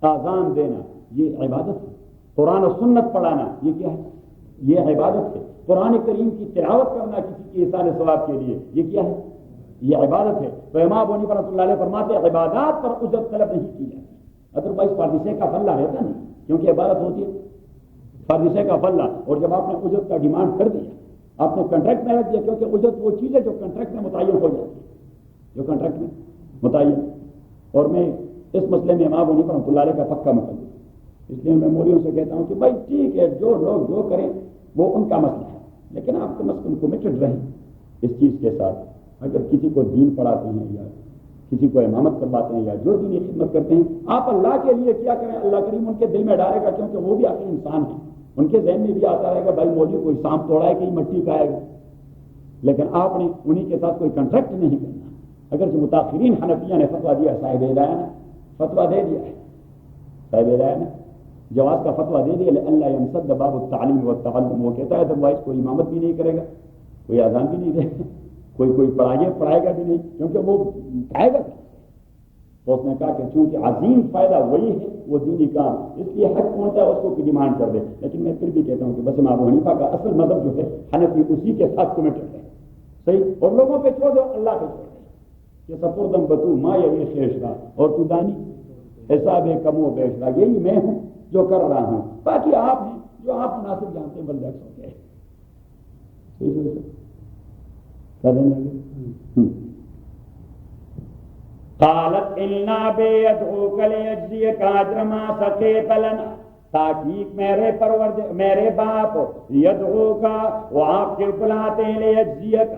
اذان دینا یہ عبادت, قرآن و سنت پڑھانا یہ کیا ہے, یہ عبادت ہے. قرآن کریم کی تلاوت کرنا کسی کے ایصال ثواب کے لیے یہ کیا ہے, یہ عبادت ہے. تو امام ابو حنیفہ رحمۃ اللہ علیہ فرماتے ہیں عبادات پر اجرت طلب نہیں کی جاتی. ادروائز فردیسے کا فلہ رہتا نہیں, کیونکہ عبادت ہوتی ہے فردیسے کا فلہ. اور جب آپ نے اجرت کا ڈیمانڈ کر دیا, آپ نے کنٹریکٹ میں رکھ دیا, کیونکہ اجرت وہ چیز ہے جو کنٹریکٹ میں متعین ہو جاتی ہے, جو کنٹریکٹ میں متعین. اور میں اس مسئلے میں امام ابو حنیفہ رحمۃ اللہ علیہ کا پکا مقلد ہوں. اس لیے میں مولویوں سے کہتا ہوں کہ بھائی ٹھیک ہے, جو لوگ جو کریں وہ ان کا مسئلہ ہے, لیکن آپ کم از کم کمیٹڈ رہیں اس چیز کے ساتھ. اگر کسی کو دین پڑھاتے ہیں یا کسی کو امامت کرواتے ہیں یا جو دینی خدمت کرتے ہیں, آپ اللہ کے لیے کیا کریں, اللہ کریم ان کے دل میں ڈالے گا, کیونکہ وہ بھی آخر انسان ہیں. ان کے ذہن میں بھی آتا رہے گا بھائی مولوی کوئی سانپ توڑا ہے کہ مٹی کھائے گا. لیکن آپ نے انہی کے ساتھ کوئی کنٹریکٹ نہیں کرنا. اگر جو متاخرین حنفیہ نے فتویٰ دیا, صاحب ہدایہ نے فتویٰ دے دیا ہے, صاحب ہدایہ نے جواز کا فتویٰ دے دیا, اللہ ينسد باب التعلیم والتعلم. وہ کہتا ہے ادروائز کوئی امامت بھی نہیں کرے گا, کوئی اذان بھی نہیں دے گا, کوئی پڑھائے گا بھی نہیں, کیونکہ وہ پڑھائے گا. تو اس نے کہا کہ چونکہ عظیم فائدہ وہی ہے وہ دینی کام, اس لیے حق پہنچتا ہے اس کو کوئی ڈیمانڈ کر دے. لیکن میں پھر بھی کہتا ہوں کہ بس امام ابو حنیفہ کا اصل مذہب جو ہے حنفی, اسی کے ساتھ کمیٹڈ ہے. صحیح. اور لوگوں پہ چھوڑ دو, اللہ پہ چھوڑ دو کہ سپردم بتو ما یہ خیشرا, اور تو دانی حساب کم و بیشرا, یہی میں ہوں جو کر رہا ہوں, باقی آپ ہیں جو آپ مناسب جانتے ہیں. بلدیکس ہو گئے قالت انا بیدعوک لیجزیک اجر ما سقیت لنا. تحقیق میرے باپ یدعوک, وہ آپ کے بلاتے ہیں, لیجزیک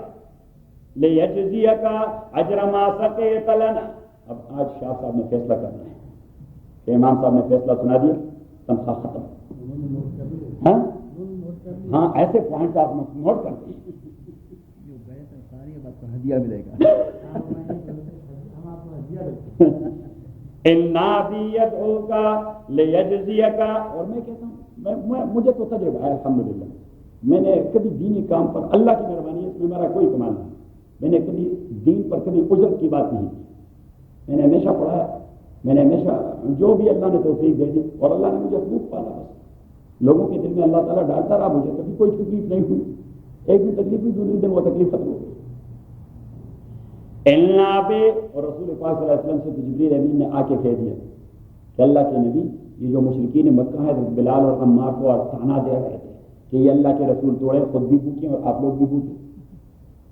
اجر ما سقیت لنا. اب آج شاہ صاحب نے فیصلہ کرنا ہے کہ امام صاحب نے فیصلہ سنا دیا, تنخواہ ختم. ہاں ایسے پوائنٹ آپ نوٹ کرتے ہیں, ہدیہ ملے گا. انا بیدعوک لیجزیک. اور میں کہتا ہوں مجھے تو تجربہ ہے الحمدللہ, میں نے کبھی دینی کام پر, اللہ کی مہربانی ہے اس میں میرا کوئی کمال نہیں, میں نے کبھی دین پر کبھی اجرت کی بات نہیں کی. میں نے ہمیشہ پڑھا, میں نے ہمیشہ جو بھی اللہ نے توفیق دے دی, اور اللہ نے مجھے خوب پالا. بس لوگوں کے دل میں اللہ تعالیٰ ڈالتا رہا, مجھے کبھی کوئی تکلیف نہیں ہوئی. ایک بھی تکلیف ہوئی, دوسرے دن وہ تکلیف ختم ہو گئی. اور رسول پاک صلی اللہ علیہ وسلم سے جبریل امین نے آ کے کہہ دیا کہ اللہ کے نبی, یہ جو مشرکین مکہ ہے بلال اور عمار کو طعنہ دے رہے تھے کہ یہ اللہ کے رسول توڑے, خود بھی بھوکے اور آپ لوگ بھی بھوکے.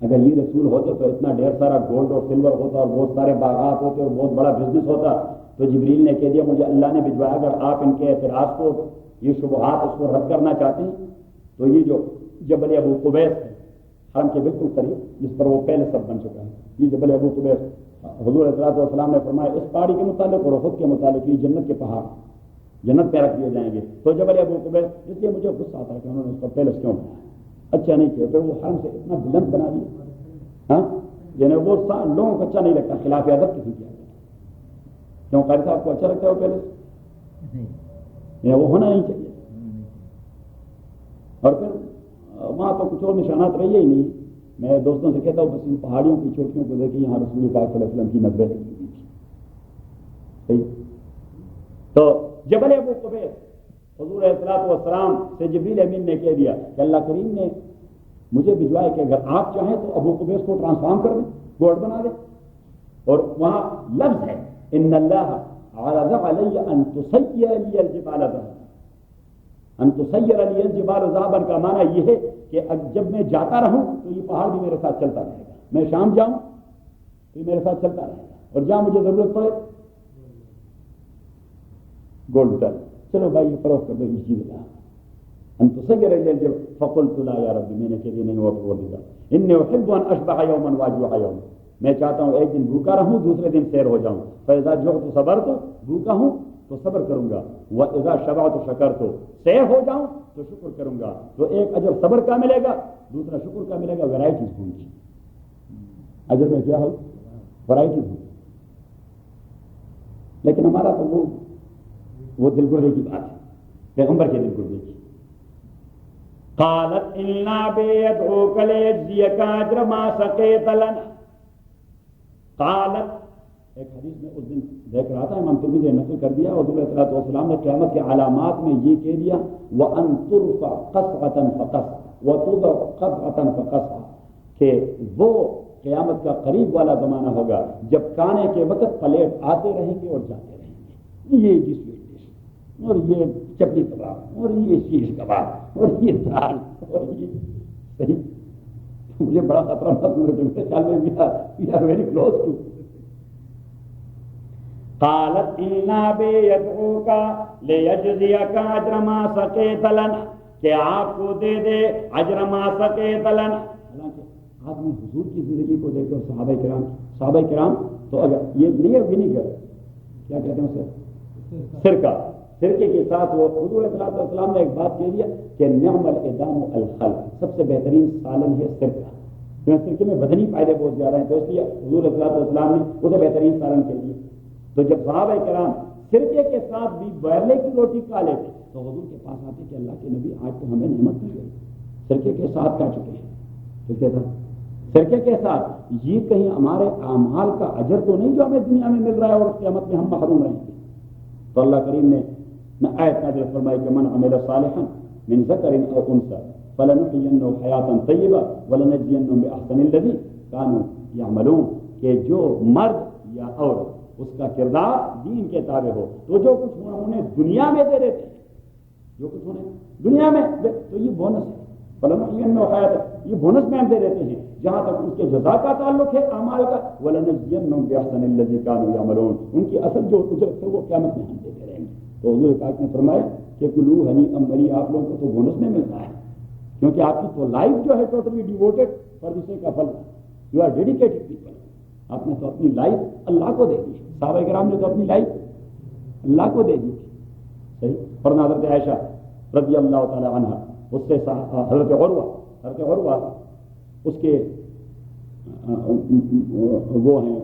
اگر یہ رسول ہوتے تو اتنا ڈھیر سارا گولڈ اور سلور ہوتا, اور بہت سارے باغات ہوتے, اور بہت بڑا بزنس ہوتا. تو جبریل نے کہہ دیا مجھے اللہ نے بھجوایا, اگر آپ ان کے اعتراض کو, یہ شبہات اس کو رد کرنا چاہتے ہیں تو یہ جو جبل ابو قبیس ہے حرم کے بالکل قریب, جس پر وہ پہلے سب بن چکا ہے, یہ جبل ابو قبیس, حضور صلی اللہ علیہ وسلم نے فرمایا اس پہاڑی کے متعلق اور خود کے متعلق یہ جنت کے پہاڑ جنت پہ رکھ دیے جائیں گے. تو جبل ابو قبیس, اس لیے مجھے غصہ آتا ہے کہ انہوں نے اس پر پیلس کیوں بنایا, اچھا نہیں کیا. پھر وہ حرم سے اتنا بلند بنا دیا, ہاں یعنی وہ لوگوں کو اچھا نہیں لگتا, خلاف ادب کسی کیا. کیوں قاری صاحب کو اچھا لگتا ہے وہ پیلس, وہ ہونا نہیں چاہیے. اور پھر وہاں تو کچھ اور نشانات رہی ہی نہیں. میں دوستوں سے کہتا ہوں بس ان پہاڑیوں کی چوٹیوں کو دیکھیں, یہاں رسول پاک صلی اللہ علیہ وسلم کی نظریں لگی ہوئی تھی. تو جبل ابو قبیس حضور علیہ الصلوۃ والسلام سے جبریل امین نے کہہ دیا کہ اللہ کریم نے مجھے بھجوایا کہ اگر آپ چاہیں تو ابو قبیس کو ٹرانسفارم کر دیں, گوڈ بنا دیں. اور وہاں لفظ ہے ان اللہ عرض علی ان تسیر لی الجبال ذهبا. ان تسیر لی الجبال ذهبا کا معنی یہ ہے کہ جب میں جاتا رہوں تو یہ پہاڑ بھی میرے ساتھ چلتا رہے گا. میں شام جاؤں تو یہ میرے ساتھ چلتا رہے گا, اور جہاں مجھے ضرورت پڑے گولڈ ڈال، چلو بھائی یہ فروخت کر دو، یہ چیز لا انت سجر الى فقلت لا یا رب، میں نے کہہ دیا نہیں ہوا پروردگار، انی احب ان اشبع یوما واجوع یوما، میں چاہتا ہوں ایک دن بھوکا رہوں دوسرے دن سیر ہو جاؤں، فاذا جعت صبرت، بھوکا ہوں تو صبر کروں گا، واذا شبعت شکرت، سیر ہو جاؤں تو شکر کروں گا، تو ایک اجر صبر کا ملے گا، دوسرا شکر کا ملے گا، ویرائٹیز ہوں گی، اجر میں کیا ہو ویرائٹیز ہوں، لیکن ہمارا تو وہ دل گردے کی بات ہے، پیغمبر کے دل گردے کی۔ قالت انا بیدعوک لیجزیک اجر ما سقیت لنا، قالت، ایک حدیث میں اس دن دیکھ رہا تھا، امام ترمذی نے نقل کر دیا، حضور صلی اللہ علیہ وسلم نے قیامت کے علامات میں یہ کہہ دیا وَأَن تُرْفَعَ قَصْعَةً فَقَصْعَةً وَتُوضَعَ قَصْعَةً فَقَصْعَةً، کہ وہ قیامت کا قریب والا زمانہ ہوگا جب کھانے کے وقت پلیٹ آتے رہیں گے اور جاتے رہیں گے، یہ جس اور یہ چپلی کباب اور یہ شیش کباب اور یہ دال اور یہ صحیح، مجھے بڑا خطرہ محسوس ہے، میرے خیال میں we are very close to. قالت انا بیدعوک لیجزیک اجر ما سقیت لنا، کہ آپ کو دے دے اجر ما سقیت لنا۔ حالانکہ آدمی حضور کی زندگی کو دیکھے اور صحابہ کرام تو اگر یہ نہیں ہے ونیگر، کیا کہتے ہیں اسے، سرکہ، سرکے کے ساتھ وہ حضور صلی اللہ علیہ وسلم نے ایک بات کہہ دیا کہ نعم الادام الخل، سب سے بہترین سالن ہے سرکہ، کیونکہ سرکے میں بدنی فائدے بہت زیادہ ہیں، تو اس لیے حضور صلی اللہ علیہ وسلم نے اسے بہترین سالن کہہ دیا۔ تو جب صحابہ کرام سرکے کے ساتھ بھی بیلے کی روٹی کھا لیتے تو حضور کے پاس آتے کہ اللہ کے نبی آج تو ہمیں نعمت مل گئی، سرکے کے ساتھ کھا چکے ہیں، سرکے کے ساتھ، یہ کہیں ہمارے اعمال کا اجر تو نہیں جو ہمیں دنیا میں مل رہا ہے اور قیامت میں ہم محروم رہیں گے۔ تو اللہ کریم نے آیت نازل فرمائی کہ من عمل صالحا من ذکر او انثى فلنحيينه حیاتا طیبہ ولنجزینهم باحسن الذی كانوا یعملون، کہ جو مرد یا عورت اس کا کردار دین کے تابع ہو تو جو کچھ انہیں دنیا میں دے دیتے ہیں، جو کچھ انہیں دنیا میں تو یہ بونس ہے، فلنحيينه حیاتا، یہ بونس میں ہم دے دیتے ہیں، جہاں تک اس کے جزا کا تعلق ہے اعمال کا، ولنجزینهم باحسن الذی كانوا یعملون، ان کی اصل جو اجرت ہے وہ قیامت میں ہم دیتے رہیں گے۔ تو حضور پاک نے فرمایا کہ کلو ہنی امری، آپ لوگوں کو تو بونس میں ملتا ہے، کیونکہ آپ کی تو لائف جو ہے totally devoted for the sake of Allah, you are dedicated people, آپ نے تو اپنی لائف اللہ کو دے دی، صحابہ کرام نے تو اپنی لائف اللہ کو دے دی تھی، صحیح۔ اور حضرت عائشہ رضی اللہ تعالی عنہ، اس سے حضرت عروہ اس کے وہ ہیں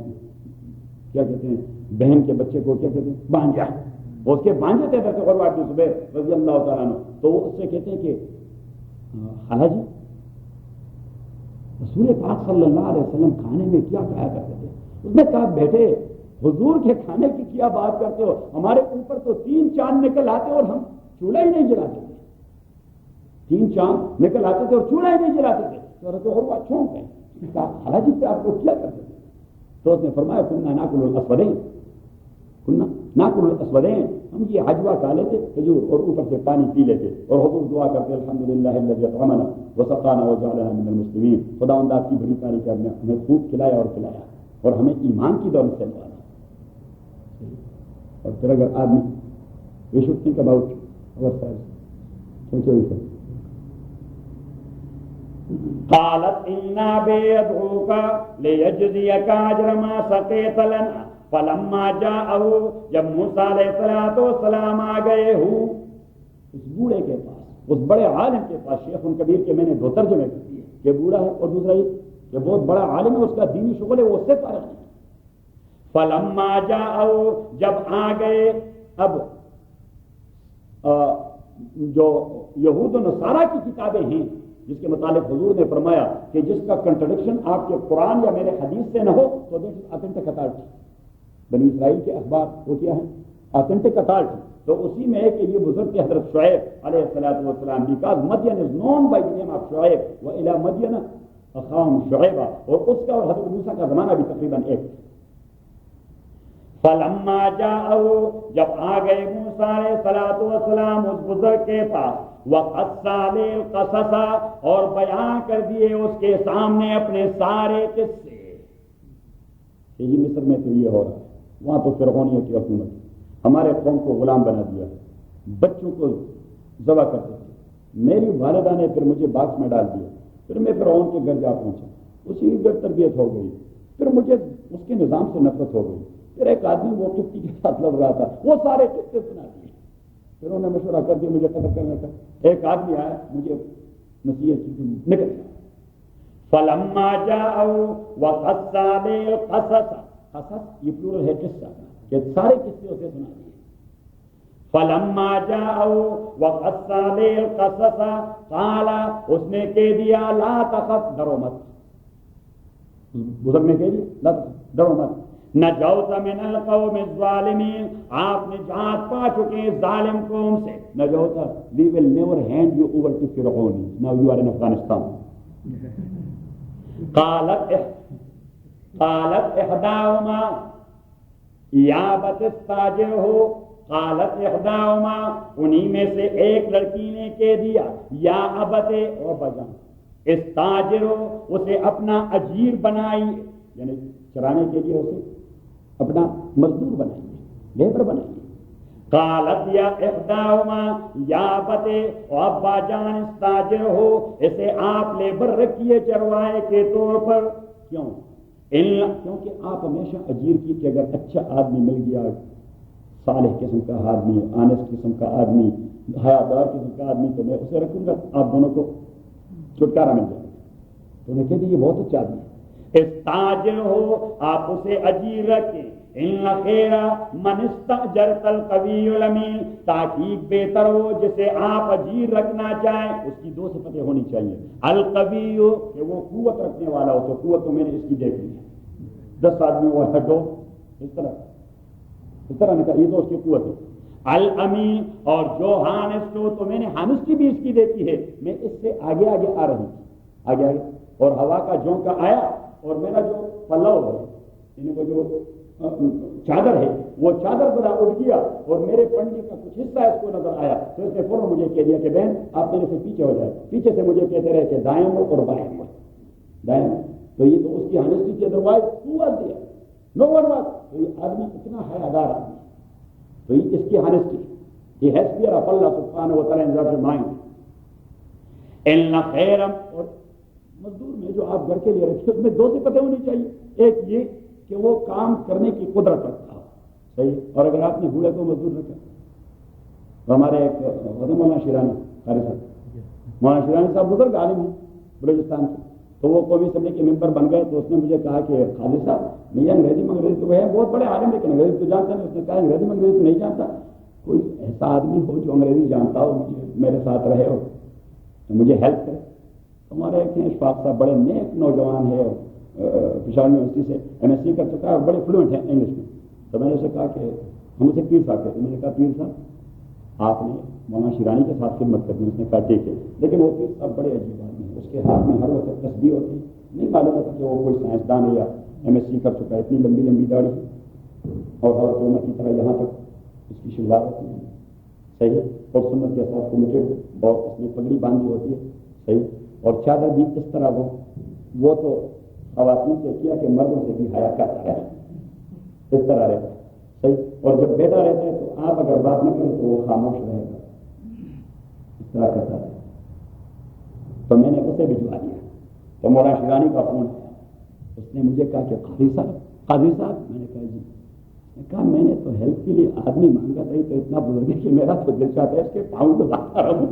کیا کہتے ہیں، بہن کے بچے کو کیا کہتے ہیں، بانجا، وہ اس کے بانجے تھے حضرت عروہ بن زبیر رضی اللہ تعالیٰ عنہ، تو وہ اس سے کہتے ہیں کہ خالہ جی رسول پاک صلی اللہ علیہ وسلم کھانے میں کیا کھایا کرتے تھے؟ اس نے کہا بیٹے حضور کے کھانے کی کیا بات کرتے ہو، ہمارے اوپر تو 3 چاند نکل آتے اور ہم چولہا ہی نہیں جلاتے تھے، 3 چاند نکل آتے تھے اور چولہا ہی نہیں جلاتے تھے۔ تو حضرت عروہ چونک گئے، اس نے کہا خالہ جی سے آپ لوگ کیا کرتے تھے؟ تو اس نے فرمایا کننا ناکل الاسودین، کننا ناکل الاسودین، ہم یہ عجوہ کھا لیتے کھجور اور اوپر سے پانی پی لیتے، اور حضور دعا کرتے الحمدللہ الذی اطعمنا وسقانا وجعلنا من المسلمین، خداوند آپ کی بڑی تعریف ہے، ہمیں خوب کھلایا اور پلایا اور ہمیں ایمان کی دولت سے نوازا۔ اور پھر اگر آدمی وی شوڈ تھنک اباؤٹ اور سوچو، قالت انا بیدعوک لیجزیک اجر ما سقیت لنا فلما جاءه، جب موسیٰ علیہ السلام آ گئے ہوں اس بوڑھے کے پاس، اس بڑے عالم کے پاس، شیخ کبیر کے میں نے 2 ترجمے کر دیے کہ بوڑھا ہے اور دوسرا یہ کہ بہت بڑا عالم ہے، اس کا دینی شغل ہے، وہ اس سے فارغ نہیں۔ فلما جاءه، جب آ گئے، اب جو یہود و نصارہ کی کتابیں ہیں جس کے متعلق حضور نے فرمایا کہ جس کا کنٹرڈکشن آپ کے قرآن یا میرے حدیث سے نہ ہو تو دیٹ از آتھینٹک اتھارٹی، بنی اسرائیل کے اخبار وہ کیا ہیں، آتھینٹک اتھارٹی، تو اسی میں ہے کہ یہ بزرگ کے حضرت شعیب علیہ السلام، because Madyan is known by the name of Shuaib وإلی مدین اخاہم شعیبہ، اور اس کا اور حضرت موسیٰ کا زمانہ بھی تقریباً ایک۔ فلما جاءه، جب آ گئے موسیٰ علیہ السلام اس بزرگ کے پاس، وقص علیہ القصص، اور بیان کر دیے اس کے سامنے اپنے سارے قصے، یہ مصر میں تو یہ ہو رہا ہے، وہاں تو فرعونیت کی حکومت، ہمارے قوم کو غلام بنا دیا، بچوں کو ذبح کرتے تھے. میری والدہ نے پھر مجھے باکس میں ڈال دیا، پھر میں فرعون کے گھر جا پہنچا، اسی کی گھر تربیت ہو گئی، پھر مجھے اس کے نظام سے نفرت ہو گئی. پھر ایک آدمی وہ قبطی کے ساتھ لڑ رہا تھا، وہ سارے قصے سنا دیے. پھر انہوں نے مشورہ کر دیا مجھے قتل کرنے کا. ایک آدمی آیا مجھے نصیحت کی، نکل فلما جاءوا وقص عليه القصص، قصص یہ پلورل ہے قصہ کہ سارے قصے اسے سنا دیے. فلما جاءوا وقص عليه القصص قال، اس نے کہہ دیا لا تخف، ڈرو مت. بزرگ نے کہہ دیا لا تخف، ڈرو مت. نجوت من القوم الظالمین، آپ نجات پا چکے ظالم قوم سے. نجوت، we will never hand you over to فرعون. Now you are in Afghanistan. قالت احداهما یا بت استاجرہ، قالت احداهما، انہی میں سے ایک لڑکی نے کہہ دیا یا ابت، او بجان، استاجرہ، اسے اپنا اجیر بنائیے، یعنی چرانے کے لیے اسے اپنا مزدور بنائیے، لیبر بنائیے. قالت یا احداهما یا ابت، او ابا جان استاجرہ، اسے آپ لیبر رکھیے چروائے کے طور پر. کیوں؟ کیونکہ آپ ہمیشہ اجیر کی کہ اگر اچھا آدمی مل گیا، صالح قسم کا آدمی، آنس قسم کا آدمی، حیادار قسم کا آدمی، تو میں اسے رکھوں گا، آپ دونوں کو چھٹکارا مل جائے گا. تو انہیں کہہ دی یہ بہت اچھا آدمی ہے. استاجر ہو، آپ اسے اجیر رکھیں. ان خیر من استاجرت القوی الامین، تحقیق بہتر ہو جسے آپ اجیر رکھنا چاہیں. اس کی دو صفتیں ہونی چاہیے. القوی کہ وہ قوت رکھنے والا ہو، تو قوت تو میں نے اس کی دیکھ لی ہے، 10 آدمی وہ ہٹو، اس طرح نے کہا یہ تو اس کی قوت ہے. الامین، اور جو ہانسٹ ہو، تو میں نے ہانسٹی بھی اس کی دیکھی ہے. میں اس سے آگے آگے آ رہی تھی، آگے آگے، اور ہوا کا جھونکا آیا اور میرا جو پلو ہے، یعنی وہ جو چادر ہے، وہ چادر ذرا اٹھ گیا اور میرے پنڈی کا کچھ حصہ اس کو نظر آیا. تو اس نے فوراً مجھے کہہ دیا کہ بہن آپ میرے سے پیچھے ہو جائے. پیچھے سے مجھے کہتے رہے کہ دائیں ہو اور بائیں ہو، دائیں. تو یہ تو اس کی ہانسٹی کی ادروائز قوت دیا، نو ون بات. تو یہ آدمی اتنا حیادار آدمی، تو یہ اس کی ہانسٹی، یہ ہیز فیئر آف اللہ سبحانہ و تعالیٰ ان دیئر مائنڈ. ان خیرم، اور مزدور میں جو آپ گھر کے لیے رکھے اس میں 2 صفتیں ہونی چاہیے. ایک یہ کہ وہ کام کرنے کی قدرت رکھتا ہو، صحیح. اور اگر آپ نے بوڑھے کو مزدور رکھا، تو ہمارے ایک مولانا شیرانی قاری صاحب، مولانا شیرانی صاحب بزرگ عالم ہیں بلوچستان سے، تو وہ قومی اسمبلی کے ممبر بن گئے. تو اس نے مجھے کہا کہ قاضی صاحب نہیں انگریزی منگریزی تو وہ ہے بہت بڑے عالم لیکن انگریزی تو جانتا نہیں. اس نے کہا انگریزی منگریزی تو نہیں جانتا، کوئی ایسا آدمی ہو جو انگریزی جانتا ہو، میرے ساتھ رہے ہو، مجھے ہیلپ کرے. ہمارے ایک اشفاق صاحب بڑے نیک نوجوان ہے، پشاور یونیورسٹی سے ایم ایس سی کر چکا ہے اور بڑے فلوئنٹ ہیں انگلش میں. تو میں نے اسے کہا کہ ہم اسے پیر صاحب کہتے ہیں. میں نے کہا پیر صاحب آپ نے مولانا شیرانی کے ساتھ خدمت کرنی. اس نے کہا ٹھیک ہے. لیکن وہ پیر صاحب بڑے عجیب آدمی ہیں، اس کے ہاتھ میں ہر وقت تسبیح ہوتی ہے. نہیں معلوم ہوتا کہ وہ کوئی سائنسدان ہے یا ایم ایس سی کر چکا ہے. اتنی لمبی لمبی داڑھی اور ہر عمر کی طرح یہاں تک اس کی شلوار ہوتی ہے، صحیح. اور سنت کے ساتھ کمیٹڈ، اور اس میں پگڑی باندھی ہوتی ہے، صحیح. اور چادر بھی اس طرح وہ تو خواتین سے کیا کہ مردوں سے بھی حیا کرتا ہے، اس طرح رہتا ہے، صحیح. اور جب بیٹا رہتا ہے تو آپ اگر بات نہ کریں تو وہ خاموش رہے گا، اس طرح کرتا ہے. تو میں نے اسے بھجوا دیا. تو مولانا شیرانی کا فون آیا، اس نے مجھے کہا کہ قاضی صاحب، میں نے کہا جی. میں کہا میں نے تو ہیلپ کے لیے آدمی مانگا تھا، تو اتنا بزرگ ہے کہ میرا تو دل چاہتا ہے اس کے پاؤں تو لاتا رہوں.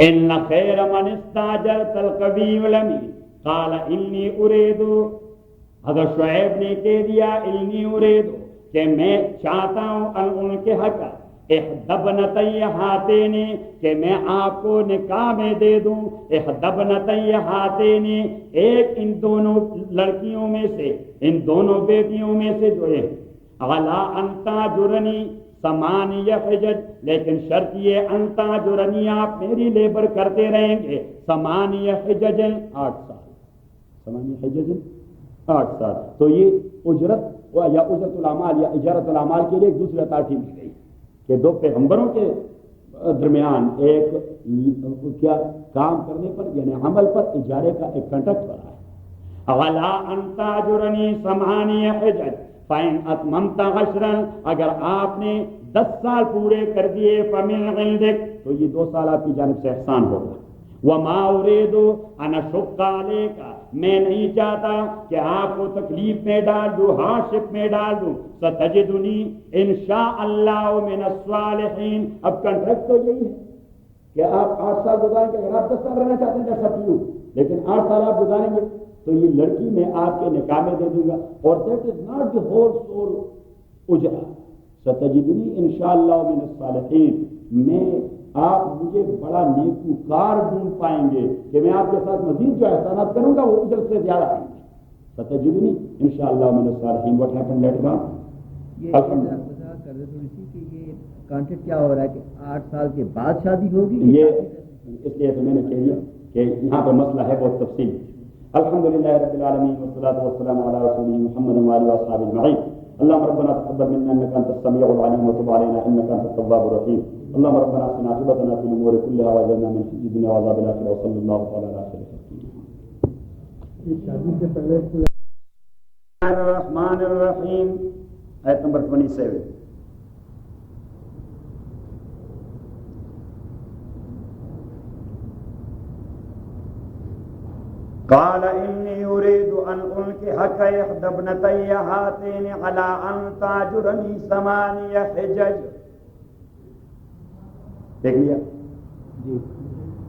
ان خیر من استاجرت القوی الامین قال انی ارید، حضرت شعیب نے کہہ دیا انی ارید کہ میں چاہتا ہوں ان کے حق احدی ابنتی ہاتین، کہ میں آپ کو نکاح میں دے دوں. احدی ابنتی ہاتین، ایک ان دونوں لڑکیوں میں سے، ان دونوں بیٹیوں میں سے جو ہے، علی ان تاجرنی ثمانیہ حجج، لیکن شرط یہ ان تاجرنی آپ میری لیبر کرتے رہیں گے ثمانیہ حجج 8 سال، ثمانیہ حجج 8 سال. تو یہ اجرت یا اجرت العمال یا اجارت العمال کے لیے ایک دوسری اتھارٹی مل گئی کہ 2 پیغمبروں کے درمیان ایک کیا کام کرنے پر یعنی عمل پر اجارے کا ایک کنٹریکٹ بنا ہے. ولا ان تاجرنی ثمانیہ حجج فإن اتممت عشرا، اگر آپ نے 10 سال پورے کر دیے فمن عندک، تو یہ 2 سال آپ کی جانب سے احسان ہوگا. وما اريد ان اشق عليك، میں نہیں چاہتا کہ آپ کو تکلیف میں ڈال دوں، ہارڈشپ میں ڈال دوں. ستجدنی انشاء اللہ من الصالحین. اب کنٹریکٹ تو یہی ہے کہ آپ 8 سال گزاریں گے. اگر آپ 10 سال رہنا چاہتے ہیں جیسا پیوں، لیکن 8 سال آپ گزاریں گے تو یہ لڑکی میں آپ کے نکاح میں دے دوں گا. اور that is not the whole civil اجرا. ستجدنی انشاءاللہ من الصالحین، میں آپ مجھے بڑا نیکوکار ڈھونڈ پائیں گے کہ میں آپ کے ساتھ مزید جو احسانات کروں گا وہ اجرت سے زیادہ آئیں گے. ستجدنی انشاءاللہ من الصالحین. What happen later on? یہ وضاحت کر دیں تھوڑی سی کہ یہ کانٹیکٹ کیا ہو رہا ہے کہ 8 سال کے بعد شادی ہوگی. یہ اس لیے تو میں نے کہہ دیا کہ یہاں پہ مسئلہ ہے بہت تفصیل. الحمدللہ رب العالمین والصلاة والسلام علی رسولہ محمد وآلہ وصحبہ اجمعین. اللهم ربنا تقبل منا انك انت السميع العليم وتب علينا انك انت التواب الرحيم. اللهم ربنا احسن عاقبتنا في الامور كلها واجرنا من خزي الدنيا وعذاب الاخره وصلى الله تعالى على خير خلقه. الرحمن الرحیم، آیت نمبر 27. قال إني أريد أن أنكحك إحدى ابنتي هاتين على أن تأجرني 8 حجج. دیکھ لیا؟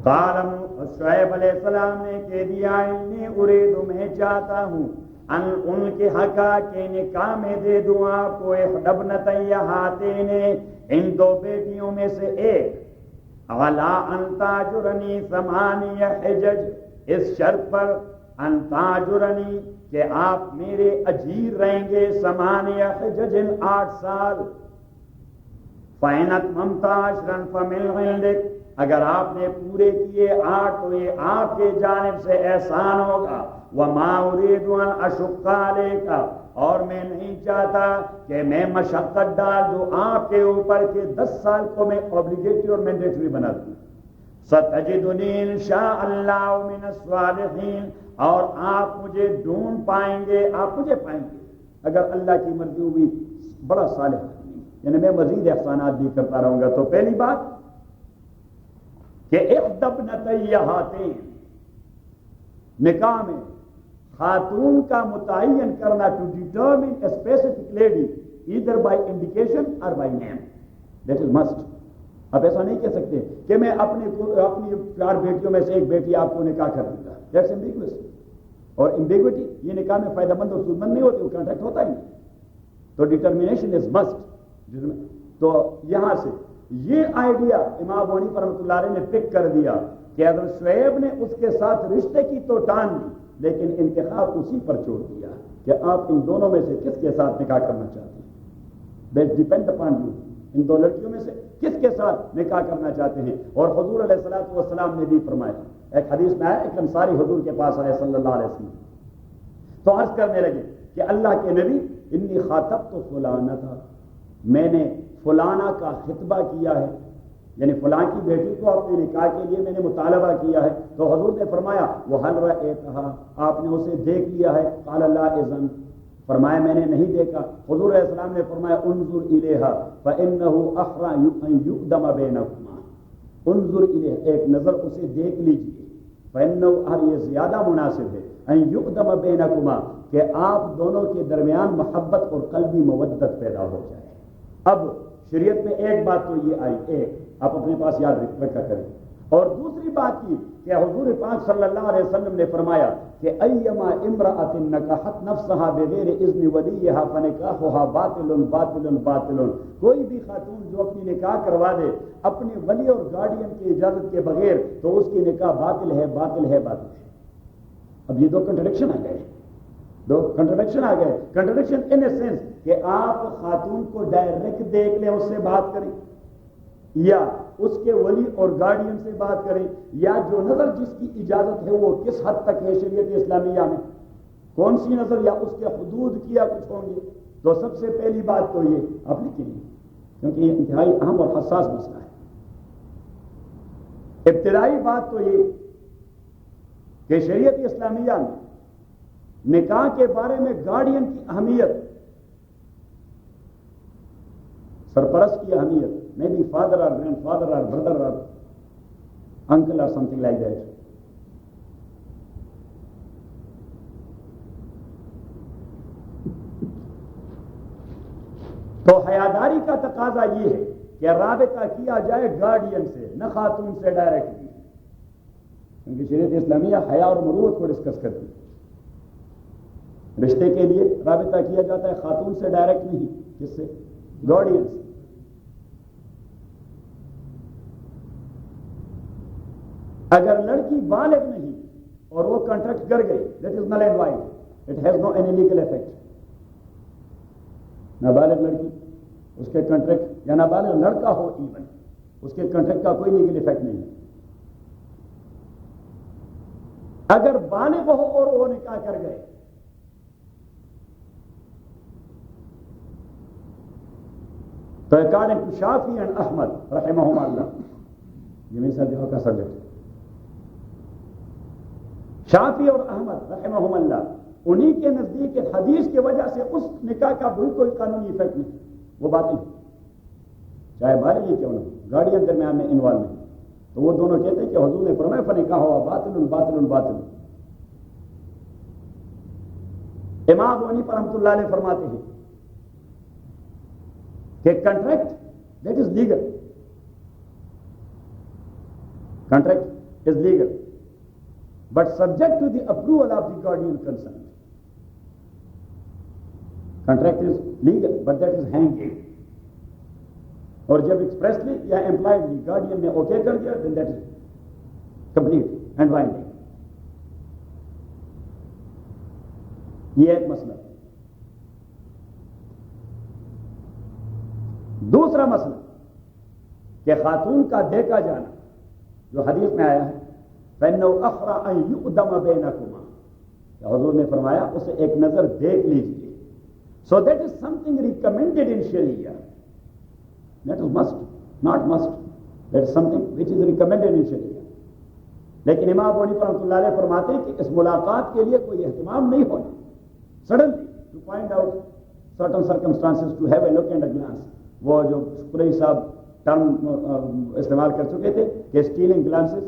قال شعیب علیہ السلام نے کہہ دیا انی اريد، میں چاہتا ہوں، ان انکحک کے نکاح میں دے دوں آپ کو احدى ابنتي هاتين، ان 2 بیٹیوں میں سے ایک، على أن تأجرني 8 حجج، اس شرط پر ان تاجرنی کہ آپ میرے اجیر رہیں گے 8 حجج 8 سال. فإن أتممت 10 فمن عندك، اگر آپ نے پورے کیے 8 تو یہ آپ کے جانب سے احسان ہوگا. وما أريد أن أشق عليك، اور میں نہیں چاہتا کہ میں مشقت ڈال دوں آپ کے اوپر کہ 10 سال کو میں اوبلیگیٹری اور مینڈیٹری بنا دوں. ستجدنی انشاء اللہ من الصالحین، اور آپ مجھے ڈھونڈ پائیں گے، آپ مجھے پائیں گے اگر اللہ کی مرضی ہوئی بڑا صالح آدمی، یعنی میں مزید احسانات بھی کرتا رہوں گا. تو پہلی بات کہ احدى ابنتي هاتين، نکاح میں خاتون کا متعین کرنا، to determine a specific lady either by indication or by name, that is must. آپ ایسا نہیں کہہ سکتے کہ میں اپنی 4 بیٹیوں میں سے ایک بیٹی آپ کو نکاح کر دوں گا. That's ambiguous. اور ایمبیگوٹی یہ نکاح میں فائدہ مند اور سود مند نہیں ہوتی، وہ کانٹریکٹ ہوتا ہی نہیں. تو ڈیٹرمینیشن از مسٹ. تو یہاں سے یہ آئیڈیا امام ابو حنیفہ رحمۃ اللہ علیہ نے پک کر دیا کہ حضرت شعیب نے اس کے ساتھ رشتے کی تو ٹان لی، لیکن انتخاب اسی پر چھوڑ دیا کہ آپ ان دونوں میں سے کس کے ساتھ نکاح کرنا چاہتے ہیں. That depend upon you. ان 2 لڑکیوں میں سے کس کے ساتھ نکاح کرنا چاہتے ہیں. اور حضور علیہ الصلوۃ والسلام نے بھی فرمایا، ایک حدیث میں آیا، ایک انصاری حضور کے پاس آئے صلی اللہ علیہ وسلم، تو عرض کرنے لگے کہ اللہ کے نبی انی خاطبت فلانہ تھا، میں نے فلانا کا خطبہ کیا ہے، یعنی فلاں کی بیٹی کو اپنے نکاح کے لیے میں نے مطالبہ کیا ہے. تو حضور نے فرمایا وہ حل رأیتہا، آپ نے اسے دیکھ لیا ہے؟ قال لا اذن، فرمایا میں نے نہیں دیکھا. حضور علیہ السلام نے فرمایا انظر الیہا فانہ احرى ان یقدم بینکما، انظر الیہا، ایک نظر اسے دیکھ لیجیے، فانہ، یہ زیادہ مناسب ہے، ان یقدم بینکما، کہ آپ دونوں کے درمیان محبت اور قلبی مودت پیدا ہو جائے. اب شریعت میں ایک بات تو یہ آئی، ایک آپ اپنے پاس یاد رکھا کریں. اور دوسری بات کی کہ حضور پاک صلی اللہ علیہ وسلم نے فرمایا کہ ایما امرأۃ نکحت نفسها بغیر اذن ولیھا فنکاحها باطل باطل باطل، کوئی بھی خاتون جو اپنی نکاح کروا دے اپنے ولی اور گارڈین کی اجازت کے بغیر تو اس کی نکاح باطل ہے باطل ہے باطل ہے. اب یہ 2 کنٹرڈکشن آ گئے، 2 کنٹرڈکشن آ گئے. کنٹرڈکشن ان اے سینس کہ آپ خاتون کو ڈائریکٹ دیکھ لیں، اس سے بات کریں، یا اس کے ولی اور گارڈین سے بات کریں، یا جو نظر جس کی اجازت ہے وہ کس حد تک ہے شریعت اسلامیہ میں، کون سی نظر، یا اس کے حدود کیا کچھ ہوں گے. تو سب سے پہلی بات تو یہ آپ لکھیں، کیونکہ یہ انتہائی اہم اور حساس مسئلہ ہے. ابتدائی بات تو یہ کہ شریعت اسلامیہ میں نکاح کے بارے میں گارڈین کی اہمیت، سرپرست کی اہمیت، میں بھی فادر اور گرینڈ فادر اور بردر اور انکل اور سم تھنگ لائک دیٹ. تو حیاداری کا تقاضا یہ ہے کہ رابطہ کیا جائے گارڈین سے، نہ خاتون سے ڈائریکٹلی، کیونکہ شریعت اسلامیہ حیا اور مروت کو ڈسکس کرتی ہے. رشتے کے لیے رابطہ کیا جاتا ہے خاتون سے ڈائریکٹ نہیں، کس سے؟ گارڈین سے. اگر لڑکی بالغ نہیں اور وہ کانٹریکٹ کر گئی، that is null and void, it has no any legal effect. نابالغ لڑکی، اس کے کانٹریکٹ، یا نابالغ لڑکا ہو ایون، اس کے کانٹریکٹ کا کوئی لیگل افیکٹ نہیں ہے. اگر بالغ ہو اور وہ نکاح کر گئے تو according to Shafi and Ahmad رحمہم اللہ، یہ میرے ساتھ کا سبجیکٹ، شافعی اور احمد رحمہم اللہ، انہی کے نزدیک حدیث کی وجہ سے اس نکاح کا بالکل قانونی ایفیکٹ نہیں، وہ باطل ہے، چاہے بالغ ہی کیوں نہ ہو، گارڈین درمیان میں انوالو نہیں. تو وہ دونوں کہتے ہیں کہ حضور نے فرمایا فنکاح ہوا باطل باطل باطل. امام ابو حنیفہ رحمۃ اللہ علیہ فرماتے ہیں کہ contract that is legal, contract is legal but subject to the approval of the guardian concern. Contract is legal but that is hanging, اور جب ایکسپریسلی یا امپلائڈلی گارڈین نے اوکے کر دیا then that is complete and binding. یہ ایک مسئلہ. دوسرا مسئلہ کہ خاتون کا دیکھا جانا، جو حدیث میں آیا ہے فَإِنَّهُ أَخْرَى أَن يُؤْدَمَ بَيْنَكُمَا، کہ حضور نے فرمایا اسے ایک نظر دیکھ لیجیے. So that is something recommended in Sharia. That is must, not must. That is something which is recommended in Sharia. لیکن امام ابو حنیفہ رحمۃ اللہ علیہ فرماتے ہیں کہ اس ملاقات کے لیے کوئی اہتمام نہیں ہونا. Suddenly to find out certain circumstances to have a look and a glance. وہ جو قریشی صاحب ٹرم استعمال کر چکے تھے کہ اسٹیلنگ گلانسز،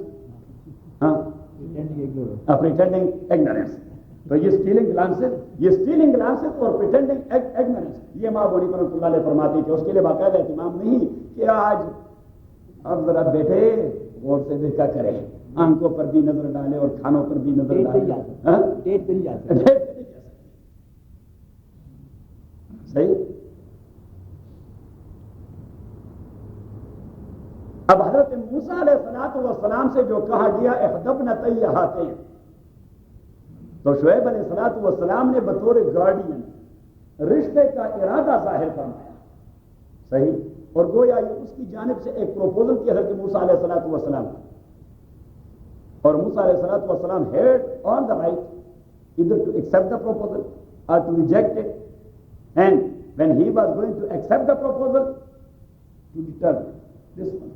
ہاں پریٹینڈنگ ایگنورینس. تو یہ اسٹیلنگ گلانسز اور پریٹینڈنگ ایگنورینس، یہ امام ابو حنیفہ رحمۃ اللہ علیہ فرماتے ہیں کہ اس کے لیے باقاعدہ اہتمام نہیں کہ آج اب ذرا بیٹھے غور سے دیکھا کرے، آنکھوں پر بھی نظر ڈالے اور کھانوں پر بھی نظر ڈالے. صحیح. اب حضرت موسیٰ علیہ السلام سے جو کہا گیا احدبن طیہاتین، تو شعیب علیہ السلام نے بطور گارڈین رشتے کا ارادہ ظاہر فرمایا. صحیح. اور گویا یہ اس کی جانب سے ایک پروپوزل کی حضرت موسیٰ علیہ السلام، اور موسیٰ علیہ السلام had on the right either to accept the proposal or to reject it. And when he was going to accept the proposal, to determine this one,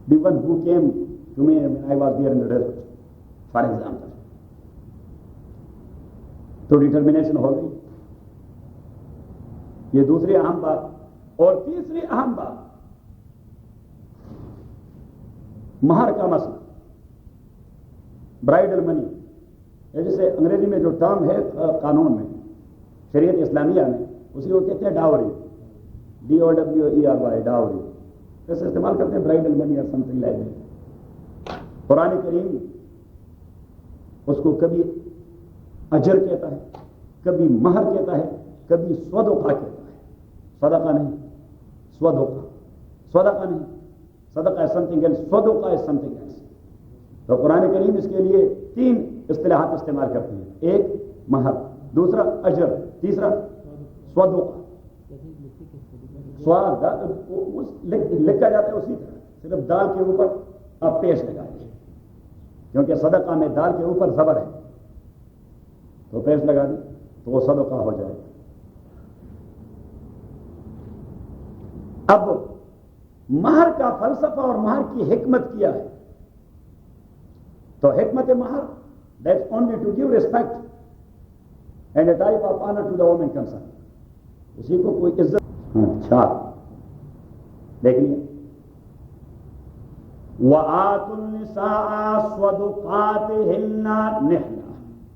the one who came to me when I was there in the desert, for example, تو determination ہو گئی. یہ دوسری اہم بات. اور تیسری اہم بات مہر کا مسئلہ، برائڈل منی، جیسے انگریزی میں جو ٹرم ہے قانون میں شریعت اسلامیہ میں اسی کو کہتے ہیں ڈاوری، DOWERY، ڈاوری. کیسے استعمال کرتے ہیں؟ برائڈل منی اور سم تھنگ لائک دیٹ. قرآن کریم اس کو کبھی اجر کہتا ہے، کبھی مہر کہتا ہے، کبھی صدقہ کہتا ہے. صدقہ نہیں، صدقہ نہیں، صدقہ ہے سمتھنگ ایلس، صدقہ ہے سمتھنگ ایلس. تو قرآن کریم اس کے لیے 3 اصطلاحات استعمال کرتے ہیں. ایک مہر، دوسرا اجر، تیسرا صدقہ. لکھا جاتا ہے اسی طرح، صرف دال کے اوپر آپ پیش لگا دیجیے، کیونکہ صدقہ میں دال کے اوپر زبر ہے، تو پیش لگا دی تو وہ صدقہ ہو جائے گا. اب مہر کا فلسفہ اور مہر کی حکمت کیا ہے؟ تو حکمت مہر that's only to give respect and a type of honour to the woman concern. اسی کو کوئی عزت. اچھا دیکھ لیا. وَآتُوا النِّسَاءَ صَدُقَاتِهِنَّ نِحْلَةً.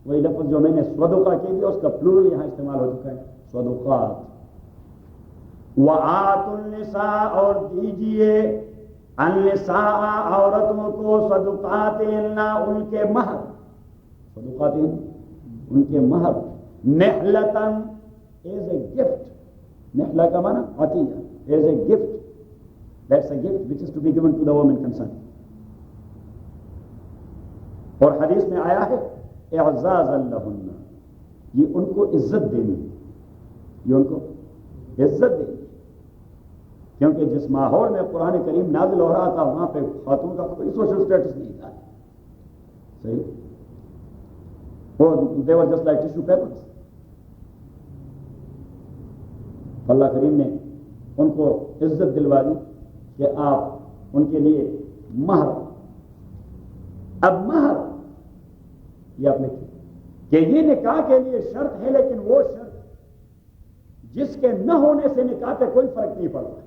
وہی لفظ جو میں نے صدقہ کہہ دیا اس کا پلورل یہاں استعمال ہو چکا ہے، صدقات. وَآتُوا النِّسَاءَ اور دیجئے النساء عورتوں کو صدقاتهن ان کے مہر، صدقاتهن ان کے مہر، نحلتاً ایز اے گفٹ. نحلہ کا معنی عطیہ، as a gift. That's a gift which is to be given to the woman concerned. اور حدیث میں آیا ہے اعزازا لہن، یہ ان کو عزت دینی، یہ ان کو عزت دینی. کیونکہ جس ماحول میں قرآن کریم نازل ہو رہا تھا وہاں پہ خاتون کا کوئی سوشل اسٹیٹس نہیں تھا. صحیح، وہ they were just like tissue papers. اللہ کریم نے ان کو عزت دلوا دی کہ آپ ان کے لیے مہر. اب مہر یہ آپ نے کہ یہ نکاح کے لیے شرط ہے، لیکن وہ شرط جس کے نہ ہونے سے نکاح پہ کوئی فرق نہیں پڑتا.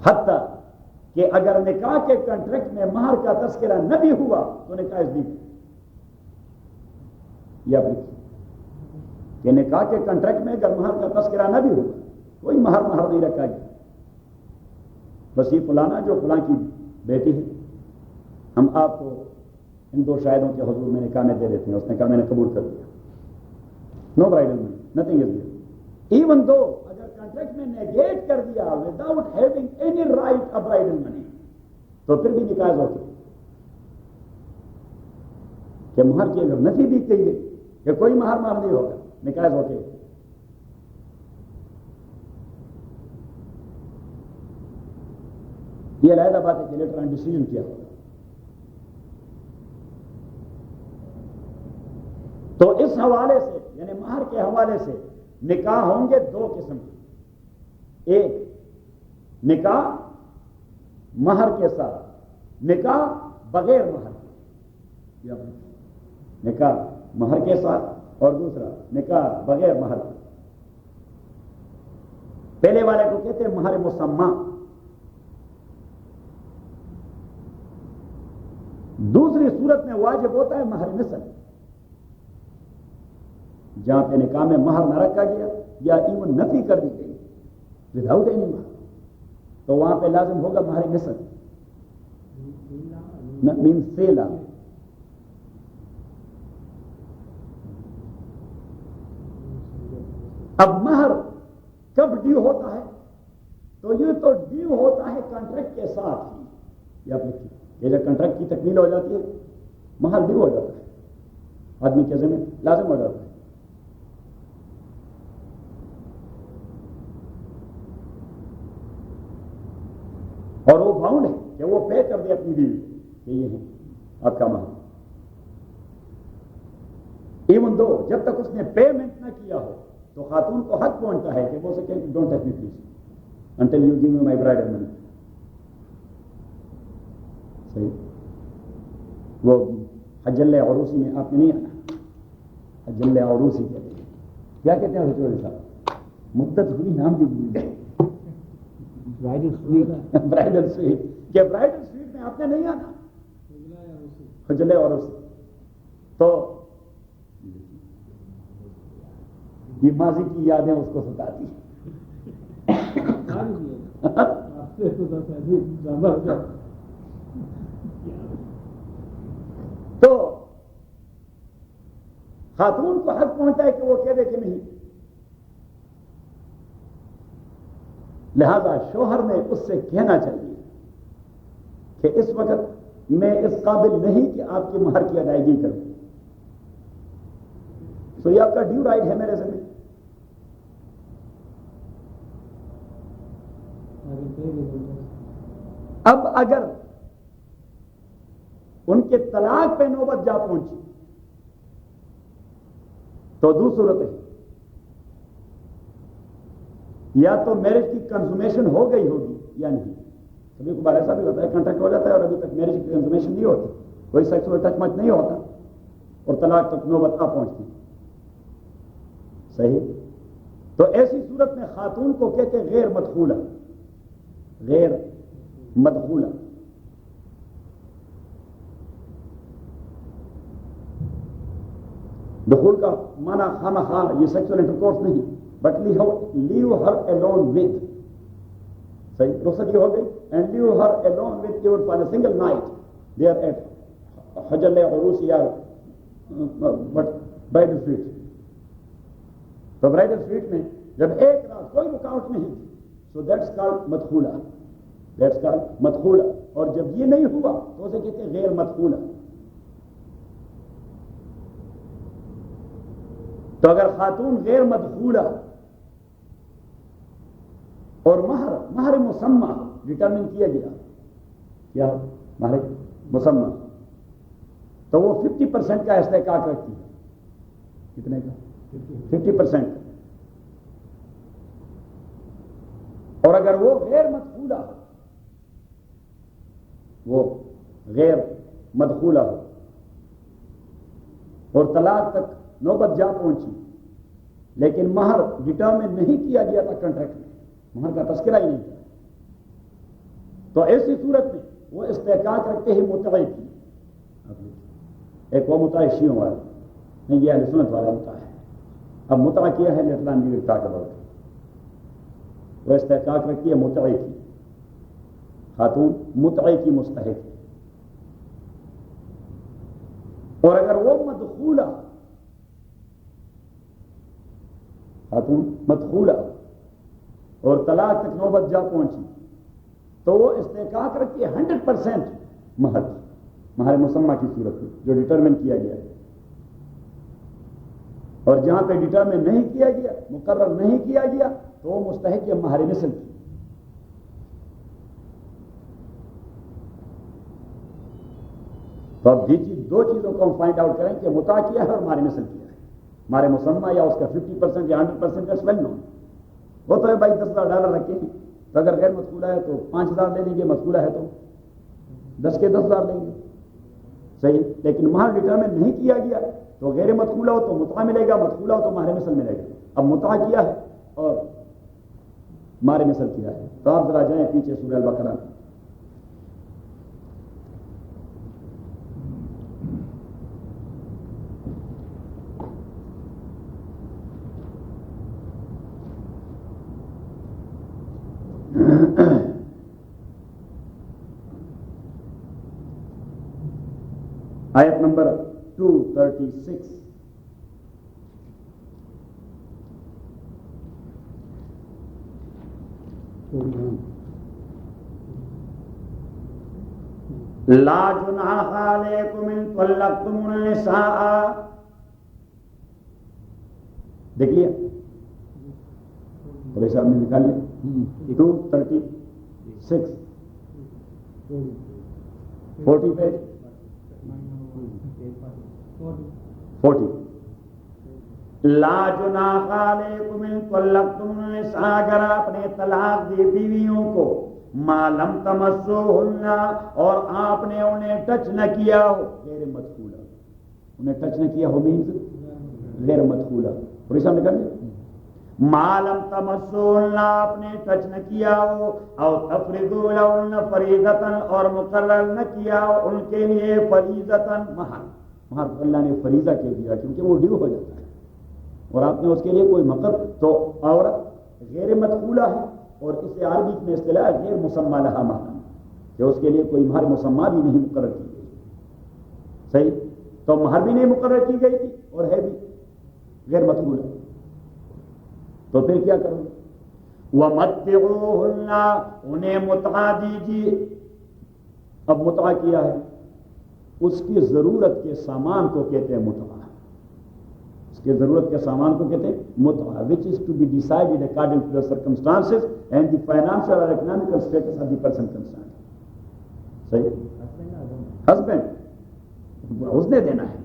حتیٰ کہ اگر نکاح کے کنٹریکٹ میں مہر کا تذکرہ نہ بھی ہوا تو نکاح اس دن یہ آپ لکھیے کہ نکاح کے کنٹریکٹ میں اگر مہر کا تذکرہ نہ بھی ہوا کوئی مہر نہیں رکھا گیا. بس یہ فلانا جو فلاں کی بیٹی ہے ہم آپ کو ان دو شاہدوں کے حضور میں نکاح میں دے دیتے ہیں. اس نے کہا میں نے قبول کر دیا. No bridal money, nothing is there. Even though اگر کنٹریکٹ میں نیگیٹ کر دیا without having any right a bridal money تو پھر بھی نکاح ہوتی کہ مہر کی اگر نفی بھی کہی گئی کہ کوئی مہر نہیں ہوگا، نکاح ہوتے. یہ علیحدہ بات ہے کہ لیٹر آن ڈیسیژن کیا ہوگا. تو اس حوالے سے یعنی مہر کے حوالے سے نکاح ہوں گے دو قسم کے. ایک نکاح مہر کے ساتھ، نکاح بغیر مہر کے. نکاح مہر کے ساتھ اور دوسرا نکاح بغیر مہر کے. پہلے والے کو کہتے ہیں مہر مسمى. دوسری صورت میں واجب ہوتا ہے مہر مثل، جہاں پہ نکاح میں مہر نہ رکھا گیا یا ایون نفی کر دی گئی وداؤٹ اینی مہر تو وہاں پہ لازم ہوگا مہر مثل مین سیلا. اب مہر کب ڈیو ہوتا ہے؟ تو یہ تو ڈیو ہوتا ہے کانٹریکٹ کے ساتھ ہی. یا یہ جب کنٹریکٹ کی تکمیل ہو جاتی ہے مہر ڈیو ہو جاتا ہے، آدمی کے ذمہ لازم ہو جاتا ہے. اور وہ باؤنڈ ہے کہ وہ پے کر دے اپنی بیوی کہ یہ ہے آپ کا مہر. ایون دو جب تک اس نے پیمنٹ نہ کیا ہو تو خاتون کو حق پہنچتا ہے کہ وہ اسے کہیں don't touch me please until you give me my bridal money. صحیح. وہ حجل عروسی میں آپ نے نہیں آنا، حجل عروسی کہتے ہیں. کیا کہتے ہیں حضور صاحب؟ مدت ہوئی نام بھی بھول گئے. Bridal sweet. برائڈل سویٹ کہ برائڈل سویٹ میں آپ نے نہیں آنا، حجل عروسی. تو یہ ماضی کی یادیں اس کو ستاتی ہیں. تو خاتون کو حق پہنچتا ہے کہ وہ کہہ دے کہ نہیں. لہذا شوہر نے اس سے کہنا چاہیے کہ اس وقت میں اس قابل نہیں کہ آپ کی مہر کی ادائیگی کروں. تو یہ آپ کا ڈیو رائٹ ہے میرے ذمہ. اب اگر ان کے طلاق پہ نوبت جا پہنچی تو دوسری صورت ہے یا تو میرج کی کنزومیشن ہو گئی ہوگی یا نہیں. کبھی کبھار ایسا بھی ہوتا ہے کانٹریکٹ ہو جاتا ہے اور ابھی تک میرج کی کنزومیشن نہیں ہوتی, کوئی سیکسول ٹچ مچ نہیں ہوتا اور طلاق تک نوبت آ پہنچتی. صحیح. تو ایسی صورت میں خاتون کو کہتے ہیں غیر مدخولہ. غیر مدخولہ. دخول کا معنی خامہ خواہ یہ سیکسول انٹرکورس نہیں, but leave her alone with. صحیح, رخصت یہ ہو گئی. And leave her alone with you for a single night there at حجر عروس یا برائڈل سویٹ. تو برائڈل سویٹ میں جب ایک رات کوئی رکاوٹ نہیں تھی, سو دیٹس کالڈ مدخولہ. دیٹس کالڈ مدخولہ. اور جب یہ نہیں ہوا تو اسے کہتے ہیں غیر مدخولہ. تو اگر خاتون غیر مدخولہ اور مہر مسمى ڈٹرمن کیا گیا, کیا مہر مسمى, تو وہ 50% کا استحقاق رکھتی ہے. کتنے کا؟ 50%. اور اگر وہ غیر مدخولہ, وہ غیر مدخولہ ہو اور طلاق تک نوبت جا پہنچی لیکن مہر ڈٹرمن نہیں کیا گیا تھا کنٹریکٹ میں, مہر کا تذکرہ ہی نہیں کیا, تو ایسی صورت میں وہ استحقاق رکھتے ہیں متعی کی. ایک وہ متعی شیعوں والا نہیں, یہ اہل سنت والا متعی ہے. اب متعی کیا ہے لیٹلان بھی کا بہت, وہ استحقاق رکھتی ہے متعی کی. خاتون متعی کی مستحق ہے. اور اگر وہ مدخولہ, خاتون مدخولہ اور طلاق تک نوبت جا پہنچی, تو وہ استحقاق رکھتی ہے 100% مہر مسمى کی صورت میں جو ڈٹرمن کیا گیا ہے. اور جہاں پہ ڈٹرمن نہیں کیا گیا, مقرر نہیں کیا گیا, تو وہ مستحق ہے مہر مثل کی. تو اب دو چیزوں کو ہم فائنڈ آؤٹ کریں کہ متع کیا ہے اور مہر مثل کیا ہے. مہر مسمى یا اس کا 50% یا 100% کا ویل نون. وہ تو ہے بھائی $10,000 رکھیں گے, تو اگر غیر مدخولہ ہے تو 5,000 لے لیں گے, مدخولہ ہے تو 10 کے 10,000 لیں گے. صحیح. لیکن مہر ڈٹرمن نہیں کیا گیا, تو غیر مدخولہ ہو تو متع ملے گا, مدخولہ ہو تو مہر مثل ملے گا. اب متع کیا ہے اور مہر مثل کیا ہے. تو آپ ذرا جائیں پیچھے سورہ البقرہ. آیت نمبر 236. لا جناح علیکم ان طلقتم النساء. دیکھ لیا بھائی صاحب نے نکال لیا. 236 40 پہ 40. لا جناح علیکم ان طلقتم النساء, اگر آپ نے طلاق دی بیویوں کو, ما لم تمسوہن, اور آپ نے انہیں ٹچ نہ کیا ہو. غیر مدخولہ, انہیں ٹچ نہ کیا ہو مینز غیر مدخولہ. پوری صاحب نکل لیا. ما لم تمسوہن, آپ نے ٹچ نہ کیا ہو, او تفرضوا لہن فریضۃ, اور مقرر نہ کیا ہو ان کے لیے فریضۃ مہر. مہر اللہ نے فریضہ کہہ دیا کیونکہ وہ ڈیو ہو جاتا ہے, اور آپ نے اس کے لیے کوئی مقرر. تو عورت غیر مدخولہ ہے, اور اسے عربی میں اصطلاح غیر مسمى لہا مہر, کہ اس کے لیے کوئی مہر مسمى بھی نہیں مقرر کی گئی. صحیح. تو مہر بھی نہیں مقرر کی گئی تھی اور ہے بھی غیر مدخولہ, تو پھر کیا کروں؟ وَمَتِّعُوهُنَّ, انہیں متع دیجیے. اب متع کیا ہے, اس کی ضرورت کے سامان کو کہتے ہیں متع. اس کے ضرورت کے سامان کو کہتے ہیں متع, which is to be decided according to the circumstances and the financial or economical status of the person concerned. صحیح. ہسبینڈ اس نے دینا ہے.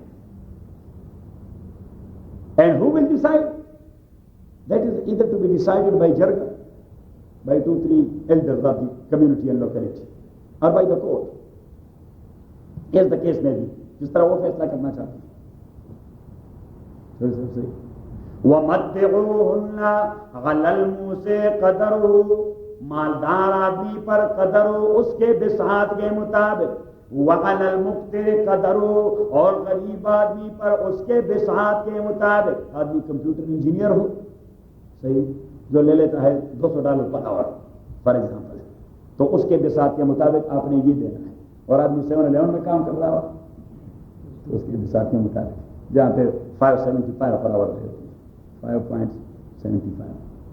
And who will decide? That is either to be decided by Jarga by 2-3 elders of the community and locality, or by the court, as the case may be, جس طرح وہ فیصلہ کرنا چاہتے ہیں. وَمَتِّعُوهُنَّ عَلَى الْمُوسِعِ قَدَرُهُ، مالدار آدمی پر قدر ہو اس کے بساط کے مطابق، وَعَلَى الْمُقْتِرِ قَدَرُهُ، اور غریب آدمی پر اس کے بساط کے مطابق. آدمی کمپیوٹر انجینئر ہو، صحیح، جو لے لیتا ہے $200 پر آور فار ایگزامپل، تو اس کے بساط کے مطابق آپ نے یہ دینا ہے. اور آدمی 7-11 میں کام کر رہا ہو تو اس کے بساط کے مطابق، جہاں پہ 575 پر آور دیتے ہیں 5.75.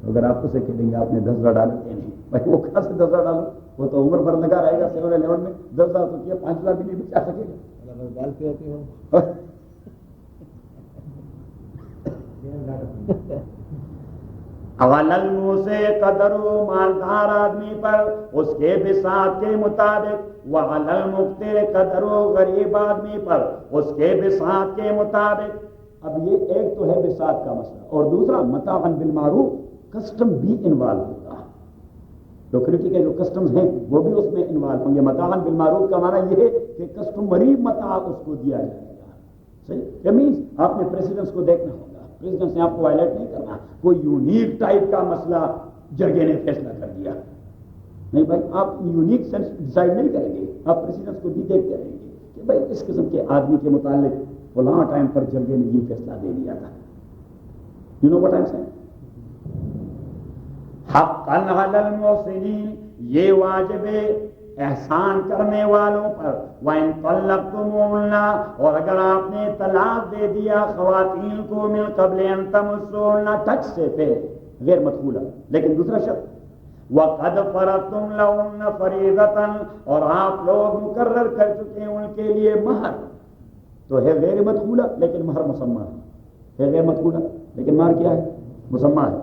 اگر آپ اسے کہہ دیں گے آپ نے $10 دینے، بھائی وہ کہاں سے $10؟ وہ تو عمر بھر لگا رہے گا. 7-11 میں $10 تو کیا، $5 بھی نہیں بچا سکے گا. بال پہ آتے ہو عَلَى الْمُوسِعِ قَدَرُهُ، مالدار آدمی پر اس کے بساط کے مطابق، وَعَلَى الْمُقْتِرِ قَدَرُهُ، غریب آدمی پر اس کے بساط کے مطابق. اب یہ ایک تو ہے بساط کا مسئلہ، اور دوسرا متاعًا بالمعروف، کسٹم بھی انوالو ہوگا. لوکیلٹی کے جو کسٹمز ہیں وہ بھی اس میں انوالو ہوں گے. متاعًا بالمعروف کا معنی یہ ہے کہ کسٹمری متاع اس کو دیا جائے گا. صحیح، یہ مینس آپ نے پریسیڈنس کو دیکھنا ہوگا، پریزیڈنٹ نے آپ کو وائلیٹ نہیں کرنا. کوئی یونیک ٹائپ کا مسئلہ جرگے نے فیصلہ کر دیا، نہیں بھائی، آپ یونیک سینس ڈیسائیڈ نہیں کریں گے. آپ پریزیڈنٹ کو بھی دیکھتے رہیں گے کہ بھائی اس قسم کے آدمی کے متعلق فلاں ٹائم پر جرگے نے یہ فیصلہ دے دیا تھا. You know what I am saying. حقاً علی المحسنین، یہ واجب ہے احسان کرنے والوں پر. وَإِن طَلَّقْتُمُوهُنَّ، اور اگر آپ نے طلاق دے دیا خواتین کو، من قبل ان تمسوهن، ٹچ سے پہلے، غیر مدخولہ، لیکن دوسرا شرط، وَقَدْ فَرَضْتُمْ لَهُنَّ فَرِيضَةً، اور آپ لوگ مقرر کر چکے ہیں ان کے لیے مہر. تو ہے غیر مدخولہ لیکن مہر مسمى ہے غیر مدخولہ لیکن مہر کیا ہے؟ مسمى ہے.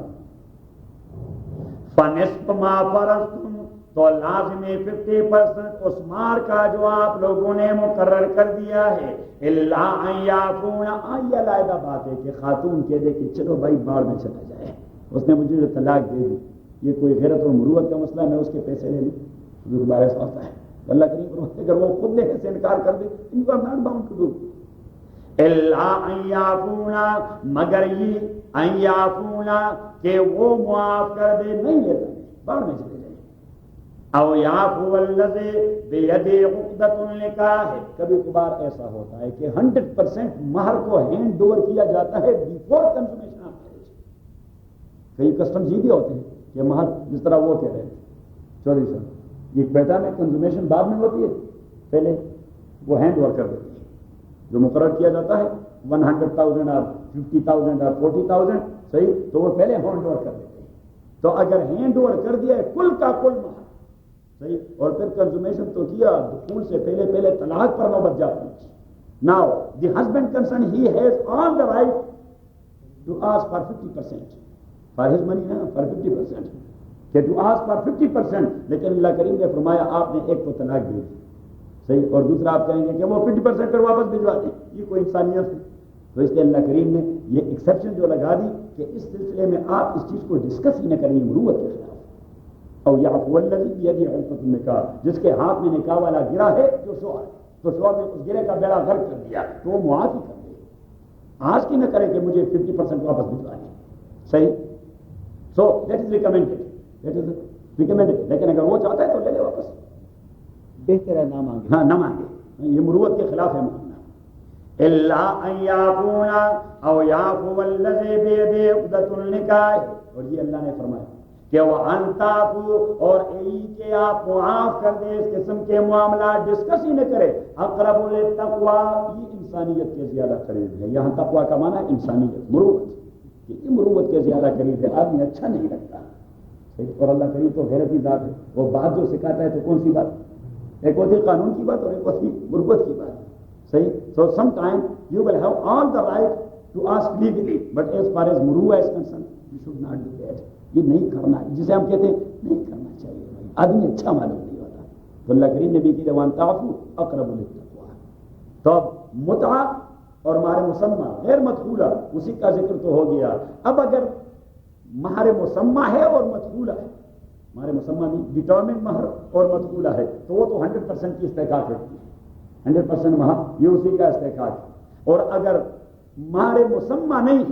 فَنِصْفُ مَا فَرَضْتُمْ، تو لازم 50% اس مہر کا جو آپ لوگوں نے مقرر کر دیا ہے. الا ان یعفون، یہ علیحدہ بات ہے کہ خاتون کہہ دے کہ چلو بھائی باہر میں چلا جائے، اس نے مجھے جو طلاق دے دی، یہ کوئی غیرت اور مروت کا مسئلہ ہے، میں اس کے پیسے لے لوں، دوبارہ ایسا ہوتا ہے. اللہ کریم اگر وہ خود لینے سے انکار کر دے، ان کو ناٹ باؤنڈ ٹو ڈو. الا ان یعفون، مگر یہ ان یعفون کہ وہ معاف کر دے، نہیں لیتا باہر میں چلے جائے. او یعفو الذی بیدہ عقدۃ النکاح، کبھی کبھار ایسا ہوتا ہے کہ 100% مہر کو ہینڈ اوور کیا جاتا ہے بیفور کنسومیشن آف میرج. کئی کسٹمز یہ بھی ہوتے ہیں کہ مہر، جس طرح وہ کہہ رہے ہیں چودھری صاحب، یہ بیٹا میں کنزومیشن بعد میں ہوتی ہے، پہلے وہ ہینڈ اوور کر دیتے ہیں. جو مقرر کیا جاتا ہے 100,000 اور 50,000 اور 40,000، صحیح، تو وہ پہلے ہینڈ اوور کر دیتے ہیں. تو اگر ہینڈ اوور کر دیا ہے کل کا کل مہر، صحیح، اور پھر کنزومیشن تو کیا، دخول سے پہلے طلاق پر نوبت جاتی ہے. Now the husband concern, he has all the right to ask for 50% for his money, نا فار 50%، کہ ٹو آسک فار 50%. لیکن اللہ کریم نے فرمایا آپ نے ایک کو طلاق دی، صحیح، اور دوسرا آپ کہیں گے کہ وہ 50% پر واپس بھجوا دیں، یہ کوئی انسانیت ہے؟ تو اس لیے اللہ کریم نے یہ ایکسیپشن جو لگا دی کہ اس سلسلے میں آپ اس چیز کو ڈسکس ہی نہ کریں مروت کے خلاف. اور یعفو الذی بیدہ عقدۃ النکاح، جس کے ہاتھ میں نکاح والا گرا ہے جو شوہر ہے، تو شوہر نے اس گرے کا بیڑا غرق کر دیا تو وہ معافی کر دے، آج کی نہ کرے کہ مجھے 50% واپس بھجوا دیں. صحیح، سو دیٹ از ریکمینڈیڈ، لیکن اگر وہ چاہتا ہے تو لے لے واپس، بہتر ہے نہ مانگے. ہاں، نہ مانگے، یہ مروت کے خلاف ہے مانگنا. الا ان یعفون او یعفو الذی بیدہ عقدۃ النکاح، اور یہ اللہ نے فرمایا کہ وہ انتافو، اور کہ آپ معاف کر دیں اس قسم کے معاملات ڈسکس ہی نہ کرے. اقرب للتقوی، یہ انسانیت کے زیادہ قریب ہے. یہاں تقوی کا معنی انسانیت، مروت، یہ مروت کے زیادہ قریب ہے. آدمی اچھا نہیں لگتا، اور اللہ کریم تو غیرتی ذات ہے، وہ بات جو سکھاتا ہے تو کون سی بات، ایک ہوتی قانون کی بات اور ایک ہوتی مروت کی بات. صحیح، so sometime you will have all the right to ask legally, but as far as murua is concerned, you should not do that. یہ نہیں کرنا، جسے ہم کہتے ہیں نہیں کرنا چاہیے، آدمی اچھا معلوم نہیں ہوتا. تو اللہ کریم نے بھی کہ وان تعفو اقرب للتقوی. تو متعہ اور مہر مسمى غیر مدخولہ، اسی کا ذکر تو ہو گیا. اب اگر مہر مسمى ہے اور مدخولہ ہے، ہمارے مسمہ میں ڈٹرمنٹ مہر اور مدخولہ ہے تو وہ تو 100% کی استحقاق رکھتی ہے، 100% مہر یہ اسی کا استحقاق ہے۔ اور اگر مہر مسمہ نہیں،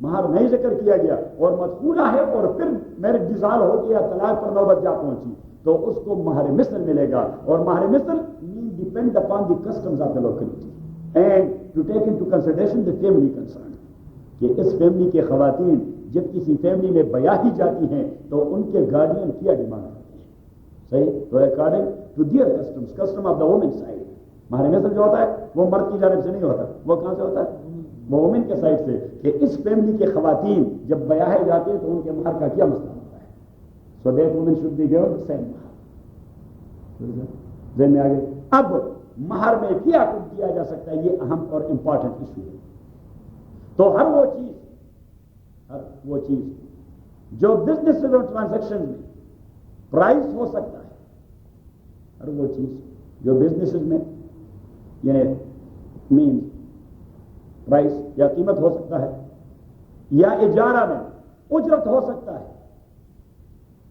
مہر نہیں ذکر کیا گیا اور مدخولہ ہے اور پھر میرج ڈیزال ہو گیا، طلاق پر نوبت جا پہنچی، تو اس کو مہر مثل ملے گا، اور مہر مثل depend upon the customs of the locality and to take into consideration the family concern, کہ اس فیملی کے خواتین جب کسی فیملی میں بیاہی جاتی ہیں تو ان کے گارڈین کیا ڈیمانڈ کرتے ہیں، صحیح؟ تو according to their customs, custom of the woman side, مہر مثل جو ہوتا ہے وہ مرد کی جانب سے نہیں ہوتا، وہ کہاں سے ہوتا ہے؟ مومن کے سائڈ سے، کہ اس فیملی کے خواتین جب بیاہے جاتے ہیں تو ان کے مہر کا کیا مسئلہ ہوتا ہے؟ So that woman should be given same مہر۔ ذہن میں آگے اب مہر میں کیا کچھ کیا جا سکتا ہے، یہ اہم اور امپورٹنٹ ایشو ہے۔ تو ہر وہ چیز جو بزنس اور ٹرانزیکشن میں پرائز ہو سکتا ہے، ہر وہ چیز جو بزنس میں یعنی مینز پرائس یا قیمت ہو سکتا ہے، یا اجارہ میں اجرت ہو سکتا ہے،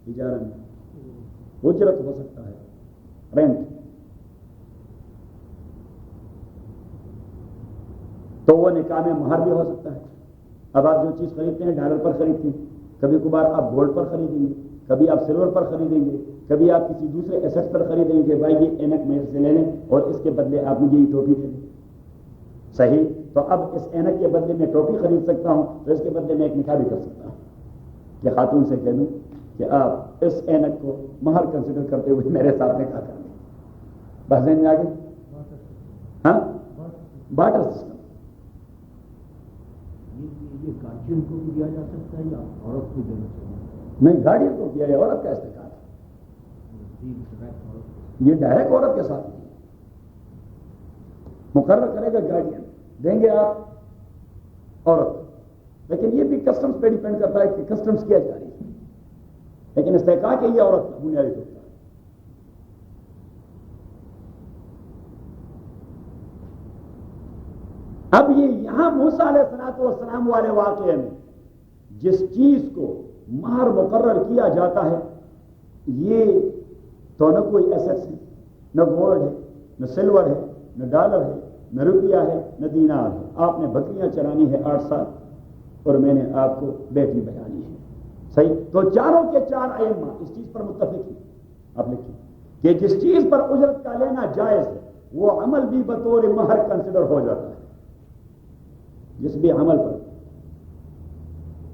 اجارہ میں اجرت ہو سکتا ہے، رینٹ، تو وہ نکاح میں مہر بھی ہو سکتا ہے۔ اب آپ جو چیز خریدتے ہیں ڈالر پر خریدتے ہیں، کبھی کبھار آپ گولڈ پر خریدیں گے، کبھی آپ سلور پر خریدیں گے، کبھی آپ کسی دوسرے ایسٹ پر خریدیں گے، بھائی یہ اینک میرے سے لے لیں اور اس کے بدلے آپ مجھے یہ ٹوپی دے دیں، صحیح؟ تو اب اس اینک کے بدلے میں ٹوپی خرید سکتا ہوں، تو اس کے بدلے میں ایک نکاح بھی کر سکتا ہوں کہ خاتون سے کہہ دوں کہ آپ اس اینک کو مہر کنسیڈر کرتے ہوئے میرے ساتھ نکاح کر دیں۔ بس ذہن میں آ گئی؟ ہاں، بارٹر سسٹم۔ یہ گارجین کو بھی دیا جا سکتا ہے یا عورت کو دینا چاہیے؟ نہیں، گارڈین کو دیا ہے، عورت کا استحقاق ہے، یہ ڈائریکٹ عورت کے ساتھ مقرر کرے گا گارڈین، دیں گے آپ عورت، لیکن یہ بھی کسٹمز پہ ڈیپینڈ کرتا ہے کہ کسٹمز کیا جا رہی ہے، لیکن استحقاق ہے یہ عورت کا بنیادی طور پر۔ اب یہ یہاں موسیٰ علیہ السلام والے واقعے میں جس چیز کو مہر مقرر کیا جاتا ہے، یہ تو نہ کوئی ایسٹ ہے، نہ گولڈ ہے، نہ سلور ہے، نہ ڈالر ہے، نہ روپیہ ہے، نہ دینار ہے۔ آپ نے بکریاں چرانی ہے 8 سال اور میں نے آپ کو بیٹی بیانی ہے، صحیح؟ تو چاروں کے چار ائمہ اس چیز پر متفق ہیں۔ آپ لکھیں کہ جس چیز پر اجرت کا لینا جائز ہے وہ عمل بھی بطور مہر کنسیڈر ہو جاتا ہے۔ جس بھی عمل پر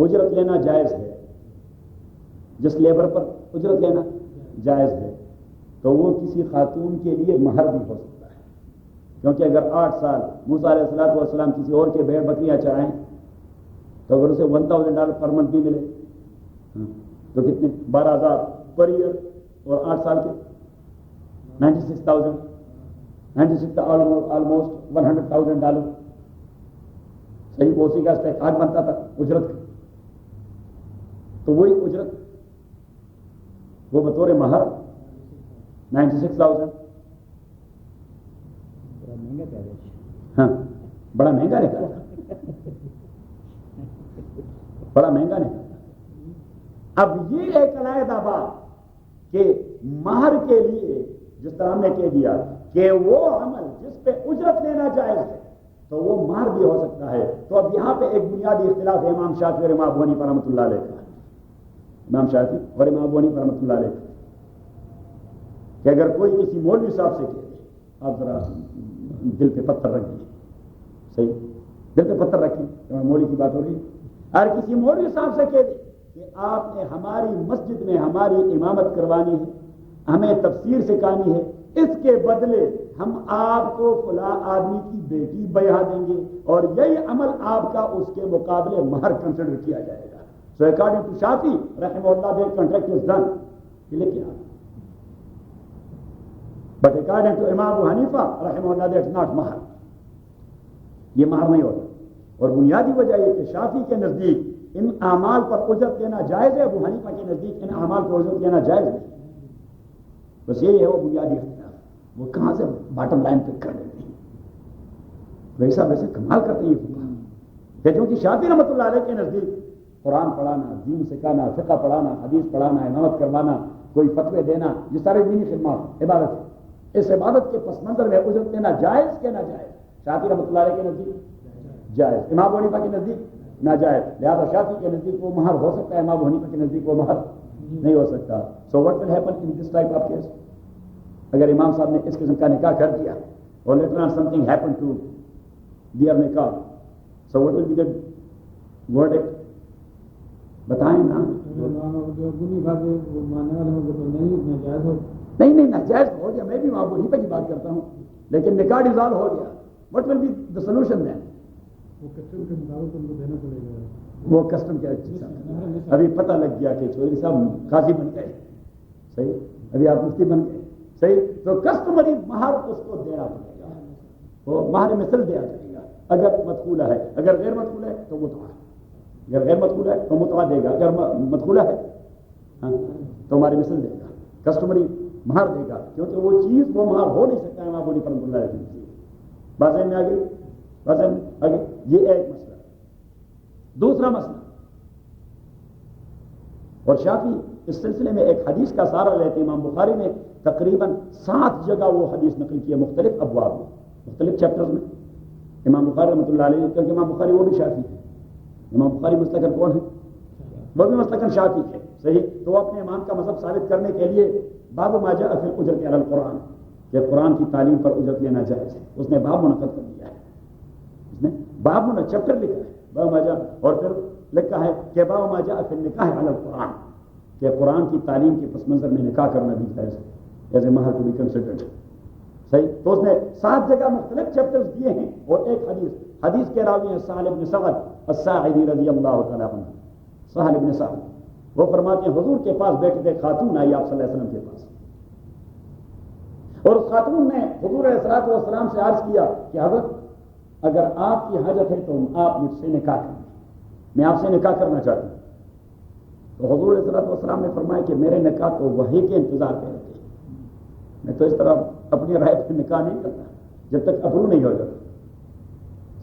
اجرت لینا جائز ہے، جس لیبر پر اجرت لینا جائز ہے، تو وہ کسی خاتون کے لیے مہر بھی ہو سکتا ہے، کیونکہ اگر 8 سال موسیٰ علیہ السلام کسی اور کے بھیڑ بکریاں چرائیں تو اگر اسے $1000 پر منتھ بھی ملے تو کتنے؟ 12,000 پر ایئر، اور 8 سال کے 96,000 آلموسٹ $100,000، صحیح؟ وہ اسی کا استحقاق بنتا تھا اجرت کا، تو وہی اجرت وہ بطور مہر 96,000، بڑا مہنگا کہہ رہے ہیں۔ ہاں، بڑا مہنگا نکلا، بڑا مہنگا نکلا۔ اب یہ ایک علیحدہ بات کہ مہر کے لیے جس طرح ہم نے کہہ دیا کہ وہ عمل جس پہ اجرت لینا جائز ہے تو وہ مہر بھی ہو سکتا ہے۔ تو اب یہاں پہ ایک بنیادی اختلاف ہے امام شافعی اور امام ابو حنیفہ رحمۃ اللہ علیہ کا، امام شافعی اور امام ابو حنیفہ رحمۃ اللہ علیہ کا، کہ اگر کوئی کسی مولوی صاحب سے کہے، آپ ذرا دل پہ پتھر رکھ دیجیے، صحیح؟ دل پہ پتھر رکھیں، مولوی کی بات ہو رہی ہے، اور کسی مولوی صاحب سے کہہ دے کہ آپ نے ہماری مسجد میں ہماری امامت کروانی ہے، ہمیں تفسیر سکھانی ہے، اس کے بدلے ہم آپ کو فلاں آدمی کی بیٹی بیاہ دیں گے اور یہی عمل آپ کا اس کے مقابلے مہر کنسیڈر کیا جائے گا۔ سو اکارڈنگ ٹو شافعی رحمہ اللہ دیٹ کانٹریکٹ از ڈن، یہ لکھیں آپ، بٹ اکارڈنگ ٹو امام ابو حنیفہ رحمہ اللہ دیٹ ناٹ مہر، یہ مہر نہیں ہوتا۔ اور بنیادی وجہ یہ کہ شافعی کے نزدیک ان اعمال پر اجرت لینا جائز ہے، ابو حنیفہ کے نزدیک ان اعمال پر اجرت لینا جائز نہیں۔ بس یہی ہے وہ بنیادی اختلاف، وہ کہاں سے باٹم لائن پک کر دیتے ہیں، ویسا ویسے کمال کرتے ہیں کہ چونکہ شافعی رحمۃ اللہ علیہ کے نزدیک قرآن پڑھانا، دین سکھانا، فقہ پڑھانا، حدیث پڑھانا، امامت کروانا، کوئی فتوے دینا، یہ سارے دینی خدمات عبادت ہے۔ اس عبادت کے پس منظر میں اجرت لینا جائز کہ ناجائز؟ شافعی رحمۃ اللہ علیہ کے نزدیک جائز، امام ابو حنیفہ کے نزدیک ناجائز، لہٰذا شافعی کے نزدیک وہ مہر ہو سکتا ہے، امام ابو حنیفہ کے نزدیک وہ مہر نہیں ہو سکتا۔ سو what will happen in this type of case? اگر امام صاحب نے اس قسم کا نکاح کر دیا اور later on something happen to their نکاح، so what will be the verdict? بتائیں نا۔ نہیں ناجائز ہو گیا، میں بھی امام ابو حنیفہ کی بات کرتا ہوں، لیکن نکاح ڈیزالو ہو گیا، what will be the solution then? وہ کسٹم کے مطابق ان کو دینا پڑے گا۔ وہ کسٹم کیا چیز؟ ابھی پتہ لگ گیا کہ چودھری صاحب قاضی بن گئے، صحیح، ابھی آپ مفتی بن گئے، صحیح، تو کسٹمری مہر اس کو دینا پڑے گا، وہ مہر مثل دیا جائے گا، اگر مدخولہ ہے، اگر غیر مدخولہ ہے تو متعہ، اگر غیر مدخولہ ہے تو متعہ دے گا، اگر مدخولہ ہے تو ہماری مثل دے گا، کسٹمری مہر دے گا، کیونکہ وہ چیز وہ مہر ہو نہیں سکتا ہے امام ابو حنیفہ رحمۃ اللہ علیہ کی۔ بات میں آگے یہ ایک مسئلہ۔ دوسرا مسئلہ، اور شافعی اس سلسلے میں ایک حدیث کا سہارا لیتے، امام بخاری نے تقریباً 7 جگہ وہ حدیث نقل کی ہے، مختلف ابواب میں، مختلف چیپٹرز میں۔ امام بخاری رحمۃ اللہ علیہ، کیونکہ امام بخاری وہ بھی شافعی ہے، امام بخاری مستقل کون ہے؟ وہ بھی مستقل شافعی ہے، صحیح، تو وہ اپنے امام کا مذہب ثابت کرنے کے لیے باب ما جاء فی الاجرۃ علی القرآن، کہ قرآن کی تعلیم پر اجرت لینا جائز ہے، اس نے باب منعقد کر دیا ہے، اس نے باب میں چیپٹر لکھا ہے باب ما جاء، اور پھر لکھا ہے کہ باب ما جاء فی النکاح علی القرآن، کہ قرآن کی تعلیم کے پس منظر میں نکاح کرنا بھی جائز ہے، ایز اے مہر ٹو بی کنسیڈرڈ، صحیح، تو اس نے 7 جگہ مختلف چیپٹرز دیے ہیں، اور ایک حدیث کے راوی ہیں سہل بن سعد الساعدی رضی اللہ تعالیٰ عنہ، سہل بن سعد، وہ فرماتے ہیں حضور کے پاس بیٹھے خاتون آئی آپ صلی اللہ علیہ وسلم کے پاس، اور اس خاتون نے حضور علیہ الصلوۃ والسلام سے عرض کیا کہ حضرت اگر آپ کی حاجت ہے تو آپ مجھ سے نکاح کریں، میں آپ سے نکاح کرنا چاہتی ہوں۔ تو حضور علیہ الصلوۃ والسلام نے فرمایا کہ میرے نکاح تو وحی کے انتظار پہ رہتے ہیں، میں تو اس طرح اپنی رائے پہ نکاح نہیں کرتا جب تک اپروو نہیں ہو جاتا،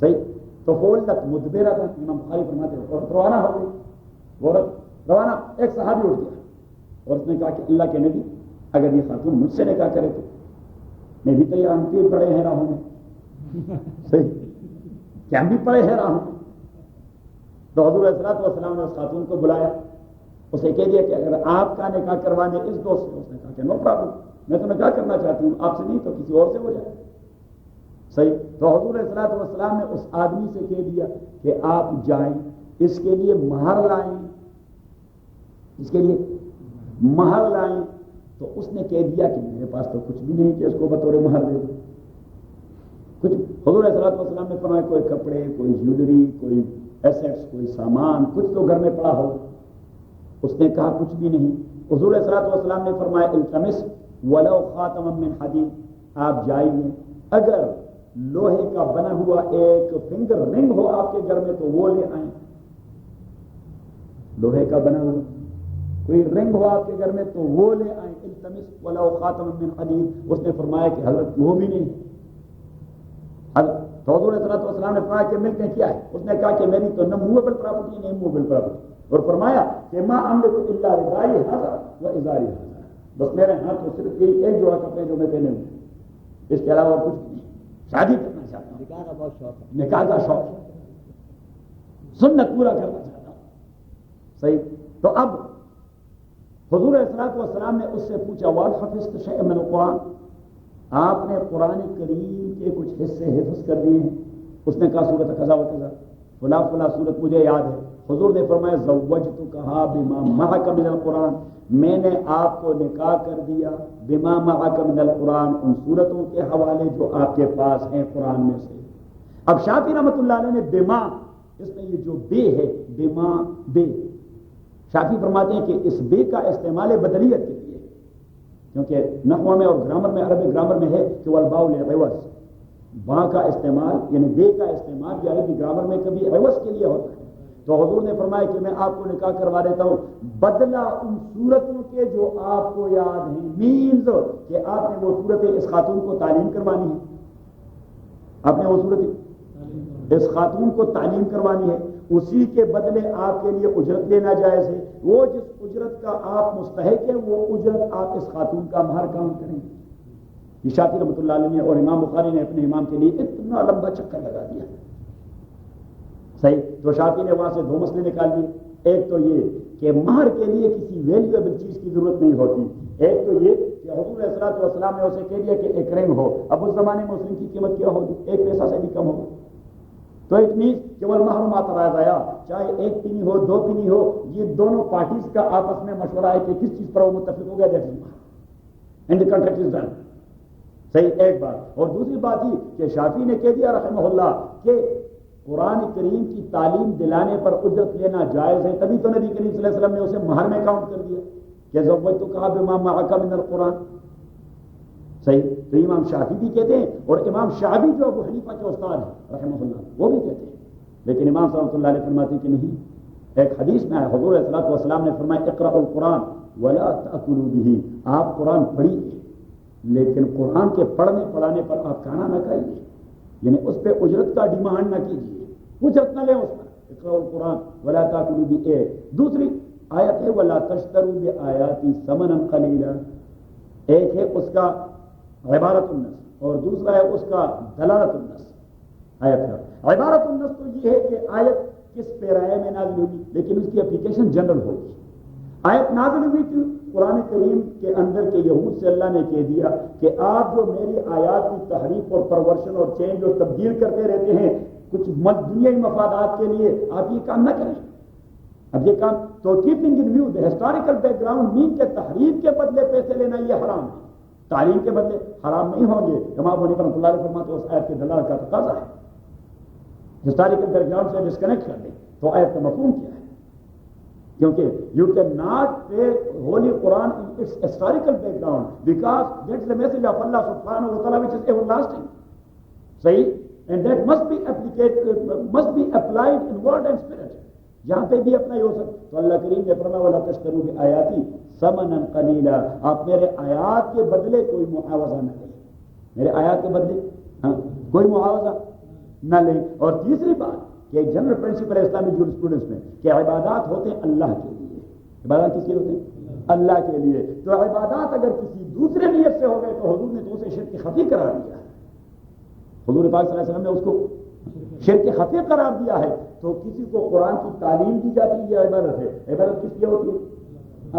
صحیح، تو فولت مدبرہ تھا، امام بخاری فرماتے ہیں عورت روانہ ہو گئی، عورت روانہ، ایک صحابی اٹھ گیا اور اس نے کہا کہ اللہ کے نبی اگر یہ خاتون مجھ سے نکاح کرے تو میں بھی تیار ہوں، کہ پڑے ہیں راہوں میں، صحیح، کہ ہم بھی پڑے ہیں راہوں میں۔ تو حضور علیہ الصلوۃ والسلام نے اس خاتون کو بلایا، اسے کہہ دیا کہ اگر آپ کا نکاح کروانے اس دوست سے، اس نے کہا کہ نو پرابلم، میں تو نکاح کرنا چاہتی ہوں آپ سے نہیں تو کسی اور سے ہو جائے، صحیح۔ تو حضور علیہ الصلوۃ والسلام نے اس آدمی سے کہہ دیا کہ آپ جائیں، اس کے لیے مہر لائیں، اس کے لیے مہر لائیں، تو اس نے کہہ دیا کہ میرے پاس تو کچھ بھی نہیں کہ اس کو بطور مہر دے دوں کچھ۔ حضور علیہ الصلوۃ والسلام نے فرمایا کوئی کپڑے، کوئی جیولری، کوئی ایسیٹس، کوئی سامان، کچھ تو گھر میں پڑا ہو، اس نے کہا کچھ بھی نہیں۔ حضور علیہ الصلوۃ والسلام نے فرمایا التمس ولو خاتما من حدید، آپ جائیے اگر لوہے کا بنا ہوا ایک فنگر رنگ ہو آپ کے گھر میں تو وہ لے آئیں، لوہے کا بنا ہوا کوئی رنگ ہو آپ کے گھر میں تو وہ لے آئیں، التمس ولو خاتما من حدید۔ اس نے فرمایا کہ حضرت وہ بھی نہیں، تو حضور علیہ الصلوۃ والسلام نے فرمایا کہ ملکیں کیا ہے؟ اس نے کہا کہ میری تو نہ موویبل پراپرٹی نہیں موویبل پراپرٹی، اور فرمایا کہ ما املک الا ردائی ھذا و ازاری ھذا، بس میرے ہاتھ میں صرف یہی ایک جوڑا کپڑے جو میں پہنے ہوئے، اس کے علاوہ اور کچھ نہیں۔ شادی کرنا چاہتا ہوں، نکاح کا بہت شوق ہے، نکاح کا شوق ہے، سنت پورا کرنا چاہتا ہوں، صحیح۔ تو اب حضور علیہ الصلوۃ والسلام نے اس سے پوچھا وَهَلْ حَفِظْتَ شَيْئًا مِنَ الْقُرْآنِ، آپ نے قرآن کریم کے کچھ حصے حفظ کر دیے ہیں؟ اس نے کہا سورۃ کذا و کذا، فلاں فلاں سورت مجھے یاد ہے۔ حضور نے فرمایا زوجتکھا بما معک من القرآن، میں نے آپ کو نکاح کر دیا بما معک من القرآن، ان سورتوں کے حوالے جو آپ کے پاس ہیں قرآن میں سے۔ اب شافعی رحمۃ اللہ علیہ نے بما، اس میں یہ جو بے ہے، بما بے، شافعی فرماتے ہیں کہ اس بے کا استعمال بدلیت کے لیے، کیونکہ نحو میں اور گرامر میں، عربی گرامر میں ہے کہ والباء للعوض، با کا استعمال یعنی بے کا استعمال بھی عربی گرامر میں کبھی عوض کے لیے ہوتا ہے۔ تو حضور نے فرمایا کہ میں آپ کو نکاح کروا دیتا ہوں بدلہ ان صورتوں کے جو آپ کو یاد ہیں، مینز کہ آپ نے وہ صورتیں اس خاتون کو تعلیم کروانی ہے، آپ نے وہ صورتیں اس خاتون کو تعلیم کروانی ہے، اسی کے بدلے آپ کے لیے اجرت لینا جائز ہے. وہ جس اجرت کا آپ مستحق ہیں وہ اجرت آپ اس خاتون کا مہر کاؤنٹ کریں گے. یہ شافعی رحمۃ اللہ علیہ نے اور امام بخاری نے اپنے امام کے لیے اتنا لمبا چکر لگا دیا. صحیح. تو شافعی نے وہاں سے دو مسئلے نکال دیے. ایک تو یہ کہ مہر کے لیے کسی ویلیویبل چیز کی ضرورت نہیں ہوتی. ایک تو یہ کہ حضور علیہ الصلوۃ والسلام نے اسے کہہ دیا کہ ایک رنگ ہو. اب اس زمانے میں اس رنگ کی قیمت کیا ہوگی؟ 1 پیسہ سے بھی کم ہوگی. تو اٹ مینس کہ وہ محرمات رایا چاہے 1 پینی ہو 2 پینی ہو، یہ دونوں پارٹیز کا آپس میں مشورہ ہے کہ کس چیز پر وہ متفق ہو گیا. دیٹ از مہر and the contract is done. صحیح. ایک بات. اور دوسری بات یہ کہ شافعی نے کہہ دیا رحمہ اللہ کہ قرآن کریم کی تعلیم دلانے پر اجرت لینا جائز ہے. تبھی تو نبی کریم صلی اللہ علیہ وسلم نے اسے مہر میں کاؤنٹ کر دیا کہ زوجتک بما معک من القرآن. صحیح. تو امام شافعی بھی کہتے ہیں اور امام شعبی جو ابو حنیفہ کے استاد ہیں رحمہ اللہ وہ بھی کہتے ہیں. لیکن امام صلی اللہ علیہ فرماتے ہیں کہ نہیں. ایک حدیث میں حضور علیہ الصلوۃ والسلام نے فرمایا اقرأوا القرآن ولا تأکلوا به. آپ قرآن پڑھیے لیکن قرآن کے پڑھنے پڑھانے پر آپ کھانا نہ کھائیے. یعنی اس پہ اجرت کا ڈیمانڈ نہ کیجیے، اجرت نہ لیں اس پر. اقرأوا القرآن ولا تأکلوا به. دوسری آیت ہے ولا تشتروا بآیاتی ثمنا قلیلا. ایک ہے اس کا عبارت النص اور دوسرا ہے اس کا دلالت النص. آیت کا عبارت النص تو یہ ہے کہ آیت کس پیرائے میں نازل ہوگی لیکن اس کی اپلیکیشن جنرل ہوگی. آیت نازل ہوئی تھی قرآن کریم کے اندر کے یہود سے اللہ نے کہہ دیا کہ آپ جو میری آیات کی تحریف اور پرورشن اور چینج اور تبدیل کرتے رہتے ہیں کچھ دنیائی مفادات کے لیے، آپ یہ کام نہ کریں. اب یہ کام تو keeping in view the historical background مین کے تحریف کے بدلے پیسے لینا یہ حرام ہے. تعلیم کے بدلے حرام نہیں ہوں گے. امام ابو حنیفہ رحمۃ اللہ علیہ فرماتے ہیں اس آیت کے دلالت کا تقاضا ہے. ہسٹوریکل بیک گراؤنڈ سے ڈسکنیکٹ کر دیں تو آیت کا مفہوم کیا ہے؟ کیونکہ you can not take holy Quran in its historical background because that is the message of Allah سبحانہ و تعالیٰ which is everlasting. صحیح. and that must be applied in word and spirit. یہاں پہ بھی اپنا یہ ہو سکتا. تو اللہ کریم نے فرمایا وَلَا تَشْتَرُوا بِآيَاتِي ثَمَنًا قَلِيلًا. آپ میرے آیات کے بدلے کوئی معاوضہ نہ لیں. میرے آیات کے بدلے کوئی معاوضہ نہ لیں. اور تیسری بات کہ ایک جنرل پرنسپل ہے اسلامی جورسپروڈنس میں کہ عبادات ہوتے ہیں اللہ کے لیے. عبادات کس کے ہوتے ہیں؟ اللہ کے لیے. تو عبادات اگر کسی دوسرے نیت سے ہو گئے تو حضور نے تو اسے شرک خفی قرار دیا. حضور پاک صلی اللہ علیہ وسلم نے اس کو شرک خفی قرار دیا ہے. تو کسی کو قرآن کی تعلیم دی جاتی ہے یہ عبادت ہے. عبادت کس لیے ہوتی ہے؟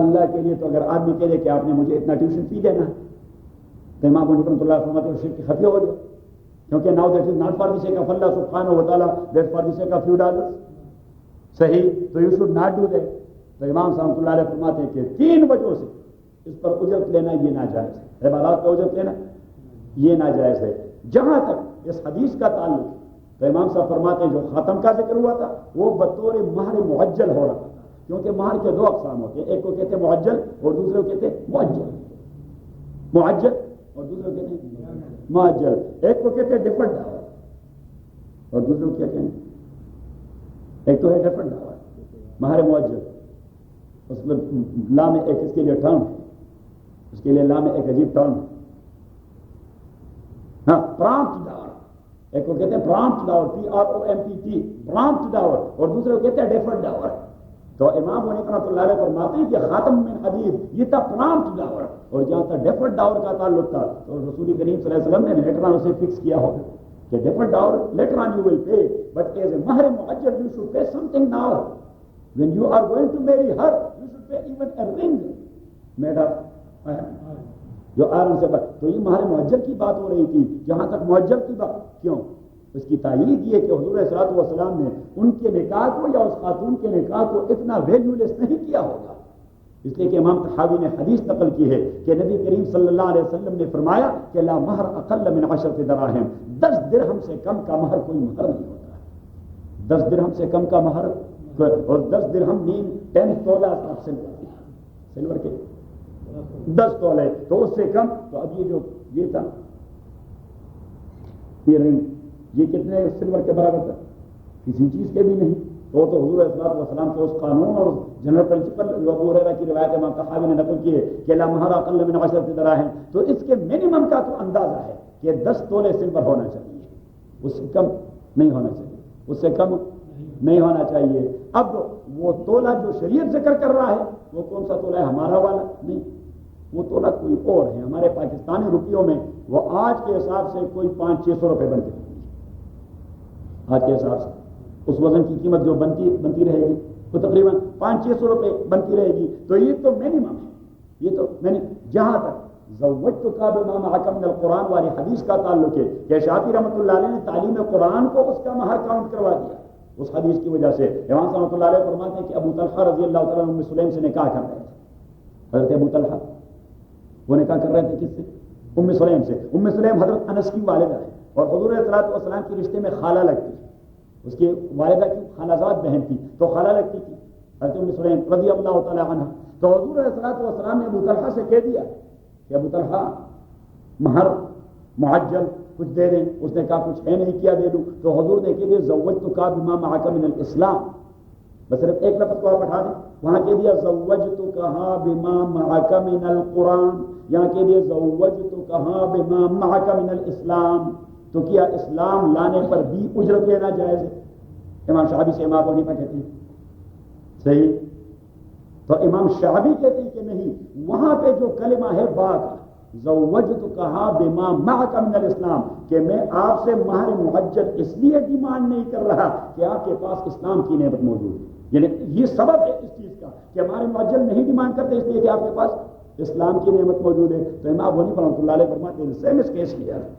اللہ کے لیے. تو اگر آدمی کہہ دے کہ آپ نے مجھے اتنا ٹیوشن فی دینا ہے تو امام ابو حنیفہ رحمۃ اللہ فرماتے ہیں شرک خفی ہو جائے. کیونکہ now that is not for the sake of Allah سبحانہ و تعالیٰ that for the sake of few dollars. صحیح. تو you should not do that. تو امام صاحب اللہ علیہ فرماتے ہیں کہ 3 وجہوں سے اس پر اجرت لینا یہ ناجائز ہے. عبادات کا اجرت لینا یہ ناجائز ہے. جہاں تک اس حدیث کا تعلق ہے تو امام صاحب فرماتے ہیں جو خاتم کا ذکر ہوا تھا وہ بطور مہر معجل ہو رہا تھا. کیونکہ مہر کے 2 اقسام ہوتے ہیں. ایک کو کہتے ہیں معجل اور دوسرے کو کہتے ہیں معجل. معجل اور دوسرے کو کہتے ہیں معجل. ایک کو کہتے ہیں ڈیفرنٹ ڈاور اور دوسرے کو کہتے ہیں ایک تو ہے ڈیفرنٹ ڈاور مہر معجل. اس میں لا میں ایک اس کے لیے ٹرم ہے. اس کے لیے لا میں ایک عجیب ٹرم ہے. ہاں پرامپٹ ڈاور. ایک کو کہتے ہیں پرامپٹ ڈاور PROMPT پرامپٹ ڈاور اور دوسرے کو کہتے ہیں ڈیفرنٹ ڈاور. تو امام ابو حنیفہ رحمۃ اللہ علیہ فرماتے ہیں کہ خاتم من حدید یہ تھا پرامپٹ ڈاور. اور جہاں تک ڈیفرنٹ ڈاور کا تعلق تھا تو رسول کریم صلی اللہ علیہ وسلم نے لیٹر آن اسے فکس کیا ہوگا کہ different dower later on you will pay but as a mehr معجل you should pay something now. When you are going to marry her you should pay even a ring made of جو iron سے. تو یہ مہر معجل کی بات ہو رہی تھی. جہاں تک معجل کی بات کیوں اس کی تائید یہ کہ حضور علیہ الصلوۃ والسلام نے ان کے نکاح کو یا اس خاتون کے نکاح کو اتنا ویلیو لیس نہیں کیا ہوگا. اس لیے کہ امام طحاوی نے حدیث نقل کی ہے کہ نبی کریم صلی اللہ علیہ وسلم نے فرمایا کہ لا مہر اقل من 10 دراہم. 10 درہم سے کم کا مہر کوئی مہر نہیں ہوتا. 10 درہم سے کم کا مہر اور 10 درہم مین 10 تولہ آپ سلور کے 10 تولے تو اس سے کم. تو اب یہ جو یہ تھا یہ رنگ یہ کتنے سلور کے برابر تھا؟ کسی چیز کے بھی نہیں. تو حضور علیہ الصلوۃ والسلام کے اس قانون اور جنرل پرنسپل جو ابو ہریرہ کی روایت امام طحاوی نے نقل کی ہے کہ لا مہر اقل من 10 دراہم. تو اس کے منیمم کا تو اندازہ ہے کہ 10 تولے سلور ہونا چاہیے. اس سے کم نہیں ہونا چاہیے. اس سے کم نہیں ہونا چاہیے. اب وہ تولہ جو شریعت ذکر کر رہا ہے وہ کون سا تولہ ہے؟ ہمارا والا نہیں، وہ تولہ کوئی اور ہے. ہمارے پاکستانی روپیوں میں وہ آج کے حساب سے کوئی 500-600 روپے بنتے ہیں. آج کے حساب سے اس وزن کی قیمت جو بنتی رہے گی تو تقریباً 500-600 روپے بنتی رہے گی. تو یہ تو منیمم ہے. یہ تو میں نے جہاں تک زوجتک بما معک من القرآن والی حدیث کا تعلق ہے کہ شافعی رحمۃ اللہ علیہ نے تعلیم قرآن کو اس کا مہر کاؤنٹ کروا دیا. اس حدیث کی وجہ سے امام صاحب رحمۃ اللہ علیہ فرماتے ہیں کہ ابو طلحہ رضی اللہ تعالیٰ ام سلیم سے نکاح کر رہے تھے. حضرت ابو طلحہ وہ نکاح کر رہے تھے کس سے؟ ام سلیم سے. ام سلیم حضرت انس کی والدہ ہے اور حضور علیہ الصلوۃ والسلام کے رشتے میں خالہ لگتی ہے. اس کی والدہ کی خالہ زاد بہن تھی تو خالہ لگتی تھی حضرت ام سلیم رضی اللہ تعالیٰ عنہ. تو حضور علیہ الصلوۃ والسلام نے ابو طلحہ سے کہہ دیا کہ ابو طلحہ مہر معجل کچھ دے دیں. اس نے کہا کچھ ہے نہیں، کیا دے دوں؟ تو حضور نے کہہ دیا زوجتک بما معک من الاسلام. بس صرف ایک لفظ کو آپ اٹھا دیں، وہاں کہہ دیا زوجتک بما معک من القرآن، یہاں کہہ دیا زوجتک بما معک من الاسلام. تو کیا اسلام لانے پر بھی اجرت لینا جائز ہے؟ امام شعبی سے امام ابو حنیفہ کہتے ہیں صحیح، تو امام شعبی کہتے ہیں کہ نہیں. وہاں پہ جو کلمہ ہے با کا زوجتک بما معک من الاسلام، کہ میں آپ سے مہر معجل اس لیے ڈیمانڈ نہیں کر رہا کہ آپ کے پاس اسلام کی نعمت موجود ہے. یعنی یہ سبب ہے اس چیز کا کہ ہمارے معجل نہیں ڈیمانڈ کرتے اس لیے کہ آپ کے پاس اسلام کی نعمت موجود ہے. تو امام ابو حنیفہ رحمۃ اللہ علیہ فرماتے ہیں سیم اس کیس کیا ہے.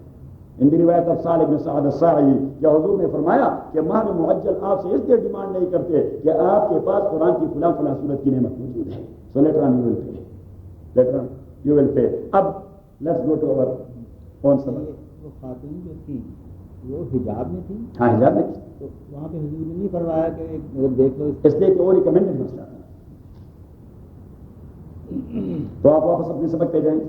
ان دی روایت اب سالم بن سعد الساعی کہ حضور نے فرمایا کہ مہر معجل آپ سے اس لیے ڈیمانڈ نہیں کرتے کہ آپ کے پاس قرآن کی فلاں فلاں صورت کی نعمت موجود ہے. So later on you will pay, later on you will pay. اب let's go to our own سبق. وہ خاتون جو تھی وہ حجاب میں تھی. ہاں حجاب میں تھی. تو وہاں پہ حضور نے نہیں فرمایا کہ دیکھ لو اس لیے کہ وہ ریکمینڈڈ مسئلہ تھا. تو آپ واپس اپنے سبق پہ جائیں.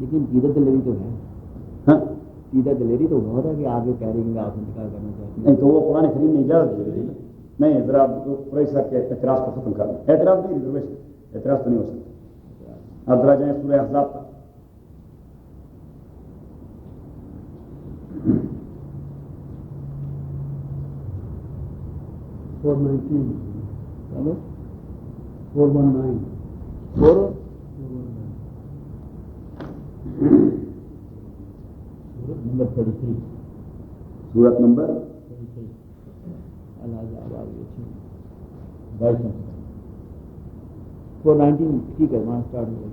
لیکن دیدہ دلیری تو ہے. ہاں دیدہ دلیری تو بہت ہے کہ آگے کہہ رہی ہیں کہ آپ انتقال کرنا چاہتے ہیں. نہیں تو وہ قرآن کریم نے اجازت دے دی. نہیں ذرا قریش صاحب کے اعتراض کو ختم کرنا. اعتراض نہیں ریزرویشن، اعتراض تو نہیں ہو سکتا. اب ذرا جائیں سورہ احزاب تک. چلو 419 نمبر 33 سورت نمبر 419 ٹھیک ہے وہاں اسٹارٹ ہو گئی.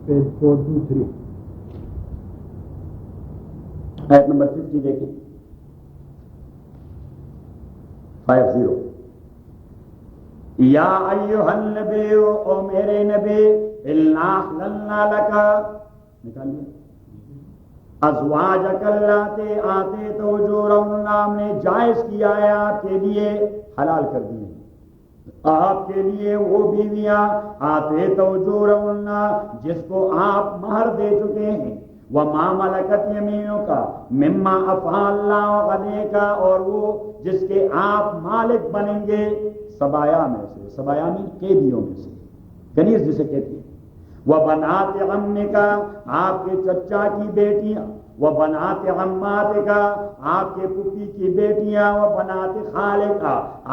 پیج 423 آیت نمبر 50 دیکھیں. 50 یا ایھا النبی، او میرے نبی، انا احللنا لک، نکال لیا، ازواجک اللاتی آتیت اجورہن، ہم نے جائز کیا ہے آپ کے لیے، حلال کر دیے آپ کے لیے وہ بیویاں آتیت اجورہن جس کو آپ مہر دے چکے ہیں، وما ملکت یمینک مما افاء اللہ علیک، اور وہ جس کے آپ مالک بنیں گے سبایا میں سے، سبایا میں قیدیوں میں سے، کنیز جسے کہتے ہیں. وبنات عمک، آپ کے چچا کی بیٹیاں، وبنات عماتک، آپ کے پھوپھی کی بیٹیاں، وبنات خالک،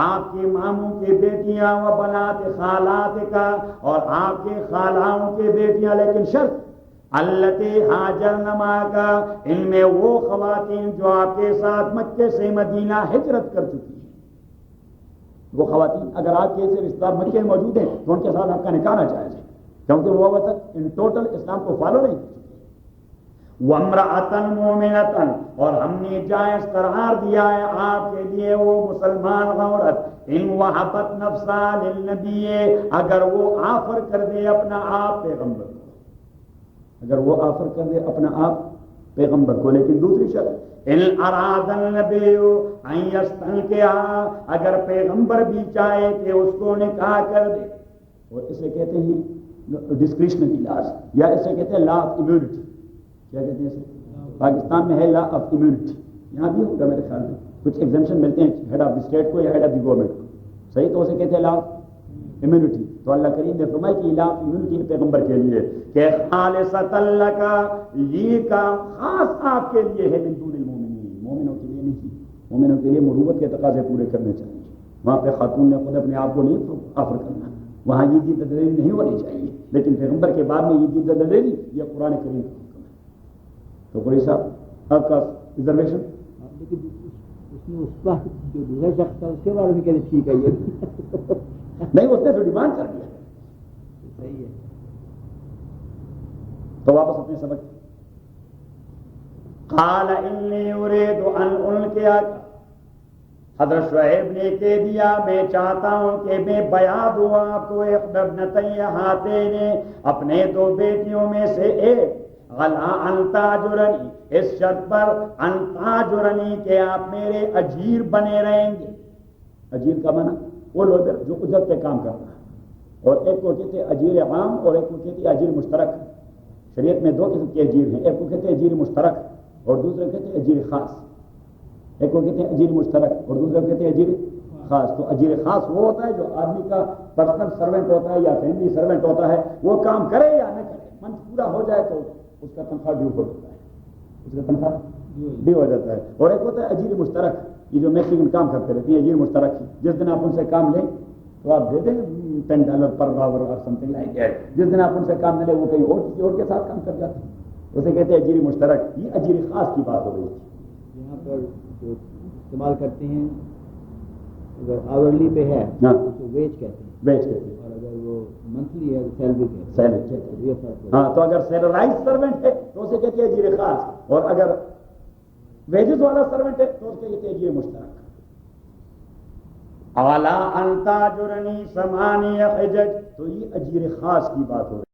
آپ کے ماموں کی بیٹیاں، وبنات خالاتک، اور آپ کے خالاؤں کی بیٹیاں. لیکن شرط التی ہاجرن معک، ان میں وہ خواتین جو آپ کے ساتھ مکے سے مدینہ ہجرت کر چکی ہیں. وہ خواتین اگر آپ کے ایسے رشتہ دار مکے میں موجود ہیں تو ان کے ساتھ آپ کا نکاح نہ جائز ہے، کیونکہ وہ اب تک ان ٹوٹل اسلام کو فالو نہیں کر چکے. وامرأۃ مومنۃ، اور ہم نے جائز قرار دیا ہے آپ کے لیے وہ مسلمان عورت، ان وہبت نفسہا للنبی، اگر وہ آفر کر دے اپنا آپ پیغمبر کو، اگر وہ آفر کر دے اپنا آپ پیغمبر کو. لیکن دوسری شرط ان اراد النبی ان یستنکحا، اگر پیغمبر بھی چاہے کہ اس کو نکاح کر دے، اور اسے کہتے ہیں ڈسکریشنری لاز، یا اسے کہتے ہیں لا آف امیونٹی. کیا کہتے ہیں اسے؟ پاکستان میں ہے لا آف امیونٹی، یہاں بھی ہوگا میرے خیال میں. کچھ ایگزمپشن ملتے ہیں ہیڈ آف دی اسٹیٹ کو یا ہیڈ آف دی گورنمنٹ کو، صحیح، تو اسے کہتے ہیں لا آف امیونٹی. تو اللہ کریم نے فرمایا کہ اعلان امیونٹی پیغمبر کے لیے کہ خالصۃ لک، یہ کام خاص آپ کے لیے ہے، من دون المؤمنین، مومنوں کے لیے نہیں. مومنوں کے لیے مروت کے تقاضے پورے کرنے چاہیے. وہاں پہ خاتون نے خود اپنے آپ کو نہیں آفر کرنا، وہاں یہ جد دلیری نہیں ہونی چاہیے. لیکن پیغمبر کے بعد میں یہ جد دلیری یہ قرآن کریم کا حکم ہے. تو قریش صاحب آپ کا ریزرویشن. لیکن اس نے اس وقت جو دوسرا شخص تھا اس کے بارے میں کہتے ٹھیک ہے یہ نہیں، اس نے تو ڈیمانڈ کر دیا. صحیح ہے. تو واپس اپنے سبق. قال انی اريد ان القي، حضرت شعیب نے کہہ دیا میں چاہتا ہوں کہ میں بیاں دوں آپ کو احدى ابنتي هاتين، اپنے دو بیٹیوں میں سے ایک، علی ان تاجرنی، اس شرط پر ان تاجرنی کہ آپ میرے اجیر بنے رہیں گے. اجیر کا معنی وہ لوگ جو اجرت پہ کام کرتا ہے، اور ایک کو کہتے ہیں اجیر عام اور ایک کو کہتے ہیں اجیر مشترک. شریعت میں دو قسم کے اجیر ہیں، ایک کو کہتے ہیں اجیر مشترک اور دوسرے کہتے ہیں اجیر خاص. ایک کو کہتے ہیں اجیر مشترک اور دوسرے کو کہتے ہیں اجیر خاص. تو اجیر خاص وہ ہوتا ہے جو آدمی کا پرسنل سرونٹ ہوتا ہے یا فیملی سرونٹ ہوتا ہے، وہ کام کرے یا نہ کرے، منتھ پورا ہو جائے تو اس کا تنخواہ ڈیو ہو جاتا ہے، اس کا تنخواہ ڈیو ہو جاتا ہے. اور ایک ہوتا ہے اجیر مشترک، یہ جو میکسیمم کام کرتے رہتے ہیں اجیر مشترک. جس دن آپ ان سے کام لیں تو آپ دے دیں $10 پر آور اور سم تھنگ لائک دیٹ. جس دن آپ ان سے کام نہ لیں وہ کہیں اور کسی اور کے ساتھ کام کر جاتے ہیں، اسے کہتے ہیں اجیر مشترک. یہ اجیر خاص کی بات ہو رہی ہے. یہاں پر جو استعمال کرتے ہیں اگر آورلی پہ ہے تو ویج کہتے ہیں، ویج کہتے ہیں، اور اگر وہ منتھلی ہے تو سیلری کہتے ہیں. سیلری کہتے ہیں. یہ فرق ہے. ہاں، تو اگر سیلرائز سروینٹ ہے تو اسے کہتے ہیں اجیر خاص، اور اگر ویجز والا سروینٹ ہے تو اسے کہتے ہیں اجیر مشترک. اعلیٰ ان تاجرنی ثمانیہ حجج، تو یہ اجیر خاص کی بات ہو رہی ہے.